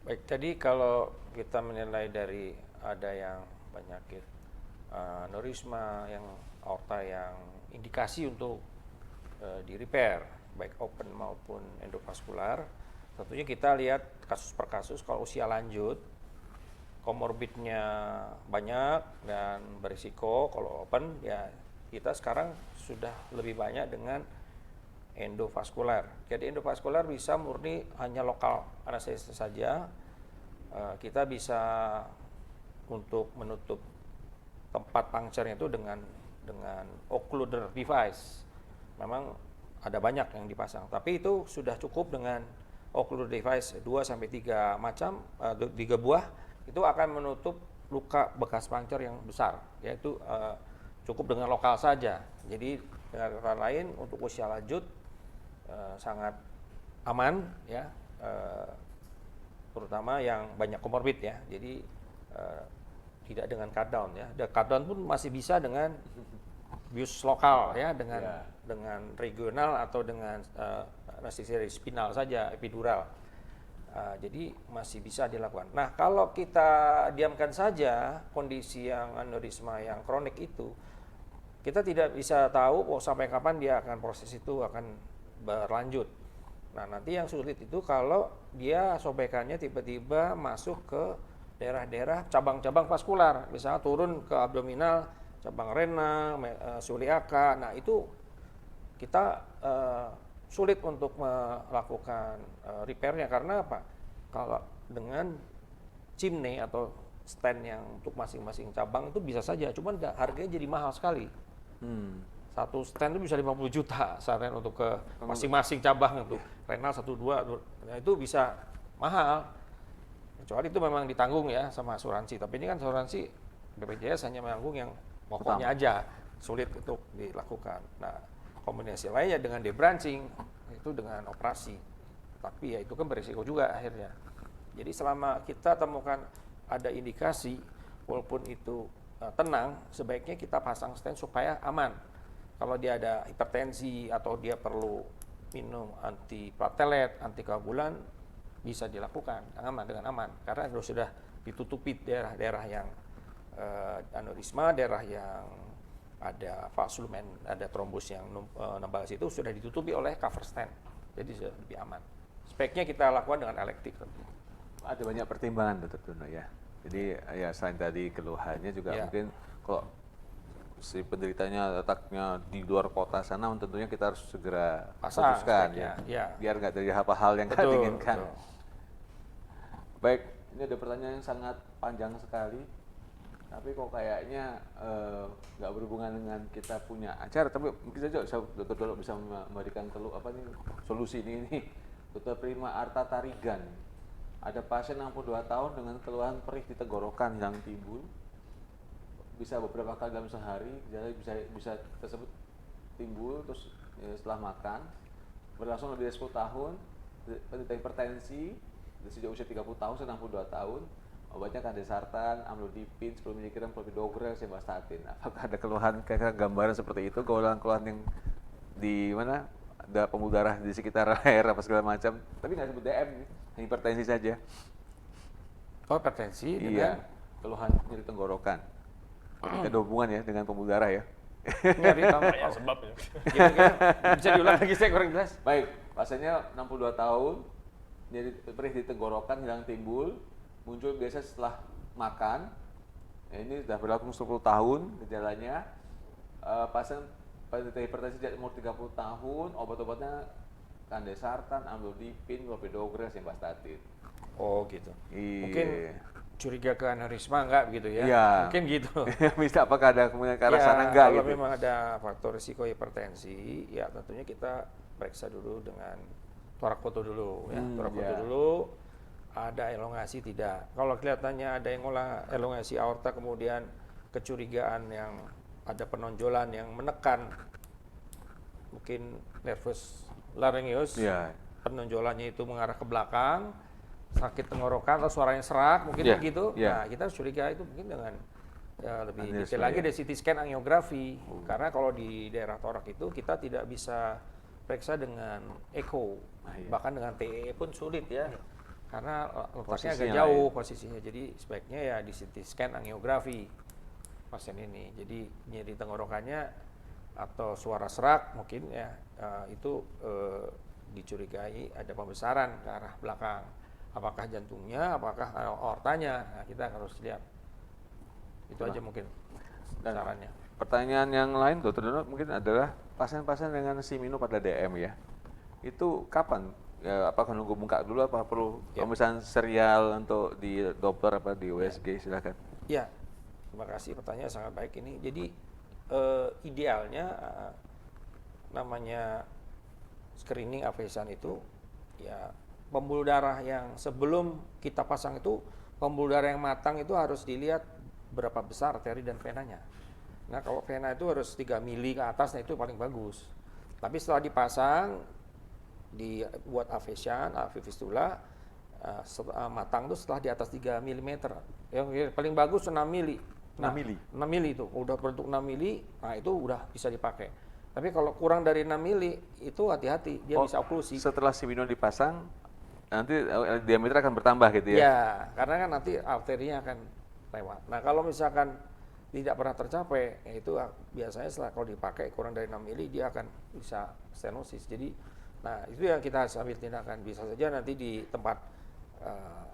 Baik, tadi kalau kita menilai dari ada yang penyakit aneurisma, yang aorta yang indikasi untuk di repair, baik open maupun endovaskular, tentunya kita lihat kasus per kasus. Kalau usia lanjut, komorbidnya banyak dan berisiko. Kalau open, ya kita sekarang sudah lebih banyak dengan endovaskular. Jadi endovaskular bisa murni hanya lokal anestesia saja. Kita bisa untuk menutup tempat puncture-nya itu dengan occluder device. Memang ada banyak yang dipasang, tapi itu sudah cukup dengan occluder device 2-3 macam, 3 buah, itu akan menutup luka bekas puncture yang besar, yaitu cukup dengan lokal saja. Jadi dengan kata lain untuk usia lanjut sangat aman ya, terutama yang banyak komorbid ya. Jadi tidak dengan cut down ya. Cut down pun masih bisa dengan bius lokal ya, dengan regional atau dengan anestesia spinal saja, epidural. Jadi masih bisa dilakukan. Nah, kalau kita diamkan saja kondisi yang aneurisma yang kronik itu, kita tidak bisa tahu sampai kapan dia akan proses itu akan berlanjut. Nah, nanti yang sulit itu kalau dia sobekannya tiba-tiba masuk ke daerah-daerah cabang-cabang vaskular, misalnya turun ke abdominal, cabang rena, suliaka. Nah, itu kita sulit untuk melakukan repairnya. Karena apa? Kalau dengan chimney atau stand yang untuk masing-masing cabang itu bisa saja, cuman harganya jadi mahal sekali. Satu stand itu bisa 50 juta saran untuk ke masing-masing cabang, untuk renal 1, 2, nah itu bisa mahal. Kecuali itu memang ditanggung ya sama asuransi. Tapi ini kan asuransi BPJS hanya menanggung yang pokoknya aja, sulit untuk dilakukan. Nah, kombinasi lainnya dengan debranching, itu dengan operasi. Tapi ya itu kan berisiko juga akhirnya. Jadi selama kita temukan ada indikasi, walaupun itu tenang, sebaiknya kita pasang stent supaya aman. Kalau dia ada hipertensi atau dia perlu minum antiplatelet, antikoagulan, bisa dilakukan dengan aman. Karena sudah ditutupi daerah-daerah yang aneurisma, daerah yang ada false lumen, ada trombus yang nembal situ, sudah ditutupi oleh cover stent. Jadi sudah lebih aman. Speknya kita lakukan dengan elektif. Ada banyak pertimbangan, Dr. Dono ya. Jadi ya selain tadi keluhannya juga mungkin kalau si penderitanya letaknya di luar kota sana, tentunya kita harus segera putuskan ya. Biar nggak terjadi hal-hal yang nggak diinginkan. Baik, ini ada pertanyaan yang sangat panjang sekali. tapi kok kayaknya nggak berhubungan dengan kita punya acara, tapi mungkin saja Dr. Dolok bisa memberikan solusi ini. Dr. Prima Arta Tarigan, ada pasien 62 tahun dengan keluhan perih di tenggorokan yang timbul, bisa beberapa kali dalam sehari, jadi bisa tersebut timbul terus setelah makan, berlangsung lebih dari 10 tahun, penderita hipertensi sejak usia 30 tahun sampai 62 tahun. Obatnya kandesartan, amlodipin, 10 mg clopidogrel, simvastatin. Apakah ada keluhan, kayak gambaran seperti itu, keluhan-keluhan yang di mana ada pembuluh darah di sekitar leher apa segala macam, tapi nggak sebut DM, hipertensi saja. Oh, hipertensi Iya, keluhan nyeri tenggorokan. Ada hubungan ya dengan pembuluh darah ya. nyari tambah Ya, sebabnya. Kira-kira bisa diulang lagi, saya kurang jelas. Baik, pasiennya 62 tahun, nyeri perih di tenggorokan, hilang timbul, muncul biasa setelah makan. Ini sudah berlangsung 10 tahun gejalanya. Pasien penderita hipertensi sejak umur 30 tahun, obat-obatnya kandesartan, amlodipin, clopidogrel, simvastatin. Oh gitu. Iya. Mungkin curiga ke aneurisma enggak begitu ya? Iya. Mungkin gitu. Bisa, apakah ada kemungkinan ke arah Ya, sana enggak kalau gitu? memang ada faktor risiko hipertensi, ya tentunya kita periksa dulu dengan torak foto dulu ya. Torak foto ya. dulu, ada elongasi tidak. Kalau kelihatannya ada yang elongasi aorta, kemudian kecurigaan yang ada penonjolan yang menekan mungkin nervus laryngeus, Iya. penonjolannya itu mengarah ke belakang, sakit tenggorokan atau suaranya serak, mungkin Iya, begitu. iya. Nah, kita harus curiga itu mungkin dengan lebih Aneurisma, detail lagi ya. dari CT scan angiografi. Karena kalau di daerah torak itu kita tidak bisa periksa dengan echo, iya. bahkan dengan TEE pun sulit ya. Karena letaknya agak Posisinya jauh lain. posisinya. Jadi sebaiknya ya di CT scan angiografi pasien ini. Jadi nyeri tenggorokannya atau suara serak mungkin ya itu dicurigai ada pembesaran ke arah belakang. Apakah jantungnya, apakah aortanya? Nah, kita harus lihat. Itu aja mungkin Dan sarannya. pertanyaan yang lain, Dr. Dono, mungkin adalah pasien-pasien dengan simino pada DM ya. Itu kapan? Ya, apakah nunggu bengkak dulu, apa perlu pemeriksaan serial untuk di Doppler apa di USG? Silakan. Ya, terima kasih, pertanyaan sangat baik ini. Jadi idealnya namanya screening avesan itu ya pembuluh darah yang sebelum kita pasang itu, pembuluh darah yang matang itu harus dilihat berapa besar arteri dan venanya. Nah, kalau vena itu harus 3 mili ke atas, nah itu paling bagus. Tapi setelah dipasang, dibuat avesan, AV fistula, matang itu setelah di atas 3 mm. Yang paling bagus 6 mili. 6 mili? 6 mili itu, udah bentuk 6 mili, nah itu udah bisa dipakai. Tapi kalau kurang dari 6 mili, itu hati-hati, dia bisa oklusi. Setelah simino dipasang, nanti diameter akan bertambah gitu ya? Ya, karena kan nanti arterinya akan lewat. Nah, kalau misalkan tidak pernah tercapai, ya itu biasanya setelah kalau dipakai kurang dari 6 mili, dia akan bisa stenosis. Jadi, nah itu yang kita harus ambil tindakan. Bisa saja nanti di tempat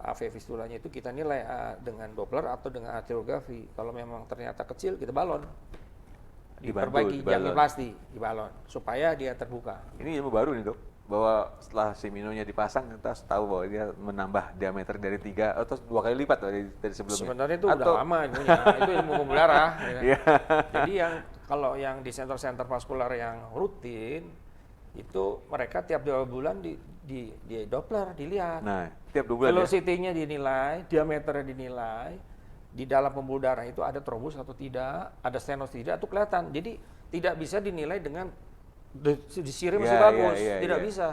AV fistulanya itu kita nilai dengan Doppler atau dengan arteriografi. Kalau memang ternyata kecil, kita balon. Diperbaiki, dianggioplasti, dibalon, supaya dia terbuka. Ini ilmu baru nih dok, bahwa setelah siminonya dipasang kita harus tahu bahwa dia menambah diameter dari 3 atau 2 kali lipat dari sebelumnya. Sebenarnya itu udah lama ilmunya, itu ilmu pembuluh darah. Ya. Iya. Jadi kalau yang di center-center vaskular yang rutin, itu mereka tiap 2 bulan di Doppler dilihat. Nah, tiap 2 bulan ya? Velocity-nya dinilai, diameternya dinilai, di dalam pembuluh darah itu ada trombus atau tidak, ada stenosis tidak, itu kelihatan. Jadi tidak bisa dinilai dengan disirnya masih bagus, tidak bisa.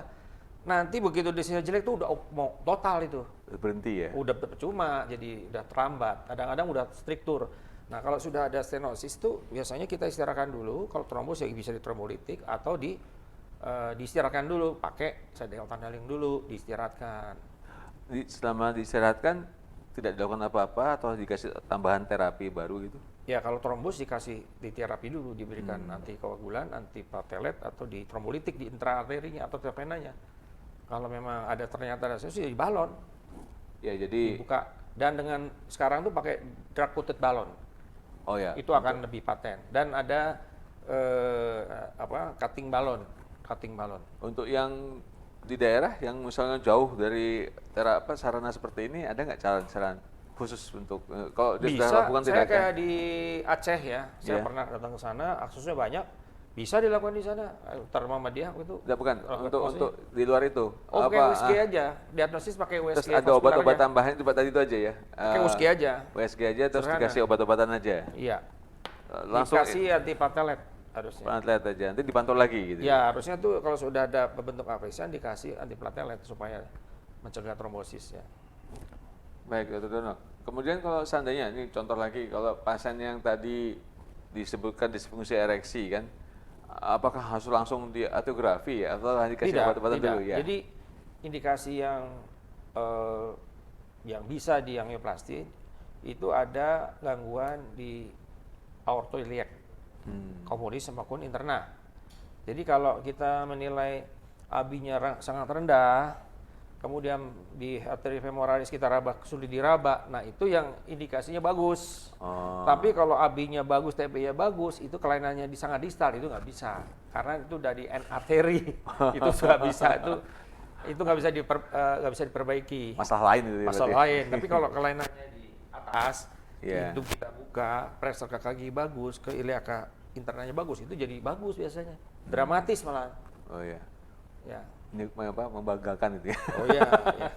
Nanti begitu disirnya jelek itu udah mau total itu. Berhenti ya? Udah percuma, jadi udah terlambat. Kadang-kadang udah struktur. Nah kalau sudah ada stenosis itu biasanya kita istirahatkan dulu. Kalau trombus ya bisa ditrombolitik atau diistirahatkan dulu, pakai sedel tunneling dulu, diistirahatkan. Selama diistirahatkan tidak dilakukan apa-apa atau dikasih tambahan terapi baru gitu? Ya kalau trombus dikasih diterapi dulu, diberikan antikoagulan, antiplatelet atau ditrombolitik di intraarterinya atau venanya. Kalau memang ada ternyata ada stenosis, di balon. Ya jadi Dibuka. Dan dengan sekarang tuh pakai drug coated balon. oh ya. Itu akan lebih paten. Dan ada cutting balon. Untuk yang di daerah yang misalnya jauh dari sarana seperti ini, ada nggak saran khusus untuk kalau dia sudah Bisa, lakukan saya tindakan? kayak di Aceh ya, saya Iya. pernah datang ke sana, aksusnya banyak, bisa dilakukan di sana. Dr. Muhammadiyah itu. Tidak, bukan lakukan posnya. untuk di luar itu. Oh, pakai USG aja, diagnosis pakai USG. Terus ada obat-obat vaskularnya. tambahan itu tadi itu aja ya? Pakai USG aja. USG aja terus Sederhana. dikasih obat-obatan aja. Iya. Langsung Dikasih antiplatelet harusnya. atlet aja. Nanti dipantau lagi gitu. Ya, harusnya tuh kalau sudah ada bentuk apesian dikasih antiplatelet supaya mencegah trombosis ya. Baik, Dr. Dono. Kemudian kalau seandainya, ini contoh lagi, kalau pasien yang tadi disebutkan disfungsi ereksi kan, apakah harus langsung di angiografi ya, atau dikasih Tidak, obat-obatan tidak. dulu ya? Jadi indikasi yang bisa di angioplasti itu ada gangguan di aorta iliac, komoris maupun interna. Jadi kalau kita menilai AB-nya sangat rendah, kemudian di arteri femoralis kita sulit diraba, nah itu yang indikasinya bagus. Oh. Tapi kalau AB-nya bagus, TP-nya bagus, itu kelainannya di sangat distal itu nggak bisa, karena itu dari end arteri, itu nggak bisa, itu nggak bisa diperbaiki. Masalah lain itu ya, Masalah berarti. lain. Tapi kalau kelainannya di atas, Iya. itu kita buka, pressure ke kaki bagus, ke iliaka internanya bagus, itu jadi bagus biasanya, dramatis malah. Oh iya. Ya. Ini apa, membanggakan itu ya. Oh iya. Ya.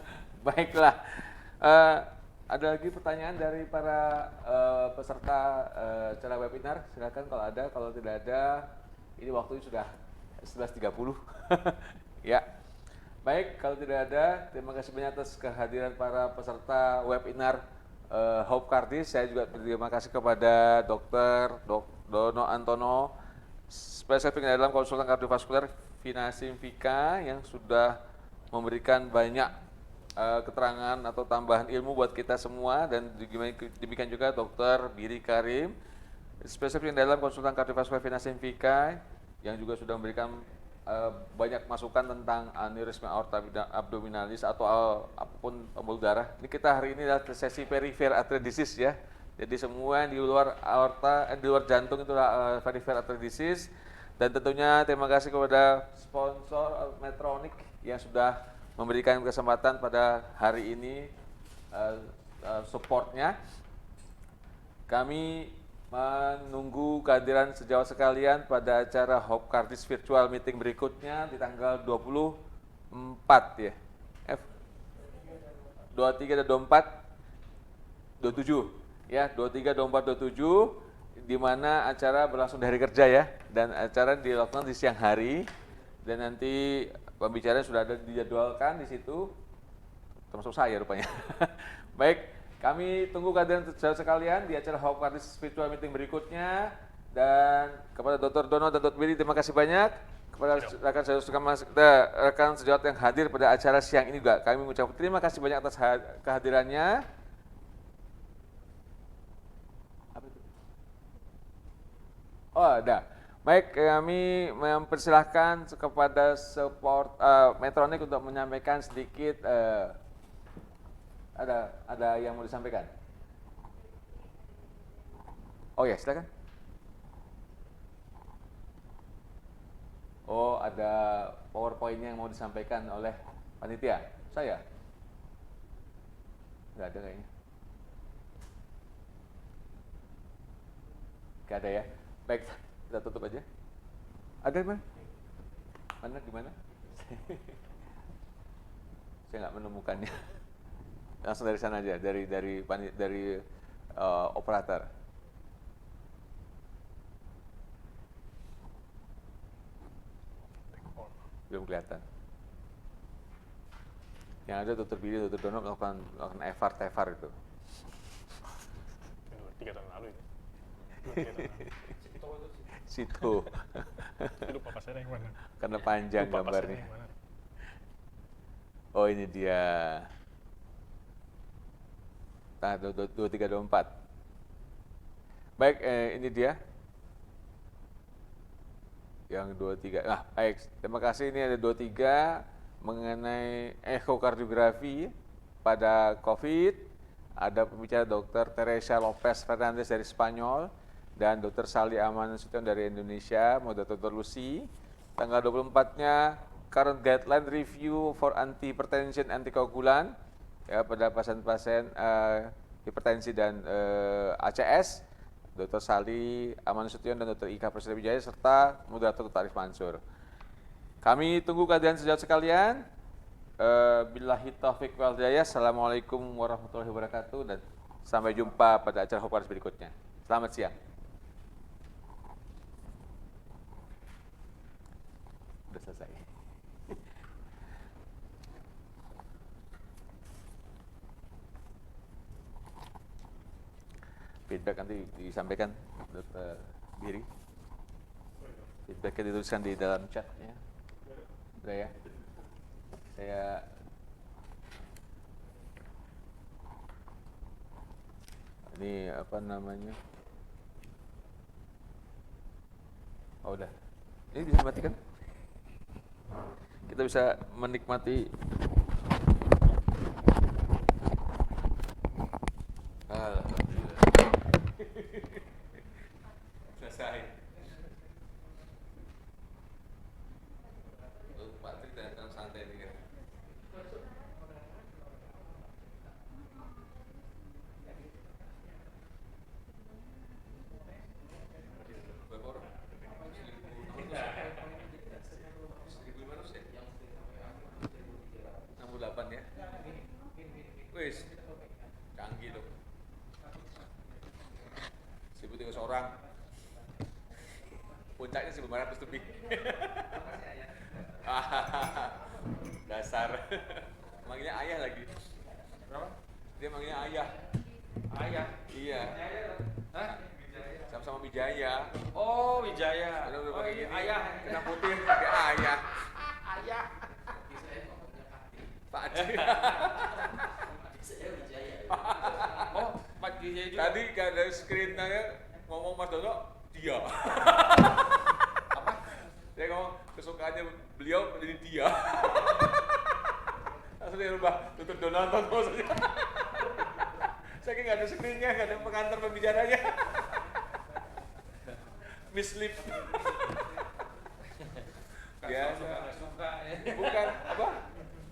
Baiklah. Ada lagi pertanyaan dari para peserta acara webinar. Silakan kalau ada, kalau tidak ada, ini waktunya sudah 11.30. Ya. Baik, kalau tidak ada, terima kasih banyak atas kehadiran para peserta webinar Hope Kardis. Saya juga berterima kasih kepada Dr. Dono Antono, spesialis dalam konsultan kardiovaskuler Vina Simfika, yang sudah memberikan banyak keterangan atau tambahan ilmu buat kita semua, dan demikian juga Dr. Biri Karim, spesialis dalam konsultan kardiovaskuler Vina Simfika, yang juga sudah memberikan banyak masukan tentang aneurisma aorta abdominalis atau apapun pembuluh darah. Ini kita hari ini adalah sesi peripheral artery disease ya. Jadi semua di luar aorta, di luar jantung itu peripheral artery disease. Dan tentunya terima kasih kepada sponsor Medtronic yang sudah memberikan kesempatan pada hari ini supportnya. Kami menunggu kehadiran sejawat sekalian pada acara Hope Kardis Virtual Meeting berikutnya di tanggal 24 ya. 23 dan 24, 27 ya, 23, 24, 27, di mana acara berlangsung di hari kerja ya, dan acara dilakukan di siang hari, dan nanti pembicaraan sudah ada dijadwalkan di situ, termasuk saya rupanya. Baik. Kami tunggu kehadiran saudara sekalian di acara Hope Kardis Virtual Meeting berikutnya, dan kepada Dr. Dono dan Dr. Biri terima kasih banyak, kepada rekan sejawat yang hadir pada acara siang ini juga kami mengucapkan terima kasih banyak atas kehadirannya. Oh ada. Baik, kami mempersilahkan kepada support Medtronic untuk menyampaikan sedikit. Ada yang mau disampaikan? Oh ya, silakan. Oh, ada PowerPoint-nya yang mau disampaikan oleh panitia. Saya? Nggak ada kayaknya. Nggak ada ya. Baik, kita tutup aja. Ada mana? Mana di mana? Saya nggak menemukannya. Langsung dari sana aja, dari operator. Belum kelihatan. Yang ada Dr. Bidi, Dr. Dono melakukan evar itu. 3 tahun lalu itu. 2-3 tahun lalu. Situ. Itu Bapak saya yang mana? Karena panjang Lupa Bapak saya gambarnya. yang mana. Oh, ini dia. Nah, 23, 24. Baik, ini dia. Yang 23. Nah, baik. Terima kasih. Ini ada 23 mengenai ekokardiografi pada COVID. Ada pembicara Dr. Teresa Lopez Fernandez dari Spanyol dan Dr. Sali Aman Sution dari Indonesia, Moderator Dr. Lucy. Tanggal 24-nya current guideline review for antihypertension anticoagulant ya pada pasien-pasien Hipertensi dan ACS, Dr. Sali Aman Sution dan Dr. Ika Prasetya Wijaya serta moderator Dr. Arif Mansur. Kami tunggu kehadiran sejawat sekalian. Billahi taufiq wal hidayah. Assalamualaikum warahmatullahi wabarakatuh dan sampai jumpa pada acara Hokwaris berikutnya. Selamat siang. Sudah selesai. Feedback nanti disampaikan Dr. Biri. Feedbacknya dituliskan di dalam chat ya. Sudah ya. Ini apa namanya? Oh udah. Ini bisa dimatikan? Kita bisa menikmati. Alhamdulillah. Selesai. Pak Tri datang santai nih kan. Berapa orang? 1.500 ya? 68 ya? Wis, canggih dong. 1.300 orang. Puncaknya 1.500 lebih. Dasar. Manggilnya ayah lagi. Berapa? Dia manggilnya ayah. Ayah. Iya. Hah? Sama-sama Wijaya. Oh, Wijaya. Udah Oh, pakai iya, gini. ayah. Kena putih pakai ayah. Ayah. Pak Haji. Oh, Pak Wijaya juga. Tadi kan dari screen saya ngomong Mas Dono, dia. Apa? Dia ngomong kesukaannya beliau menjadi dia. Langsung dia rubah tutup Donaldo maksudnya. Saya nggak ada screennya, nggak ada pengantar pembicaranya. Mislip. Biasa. Suka. Bukan apa?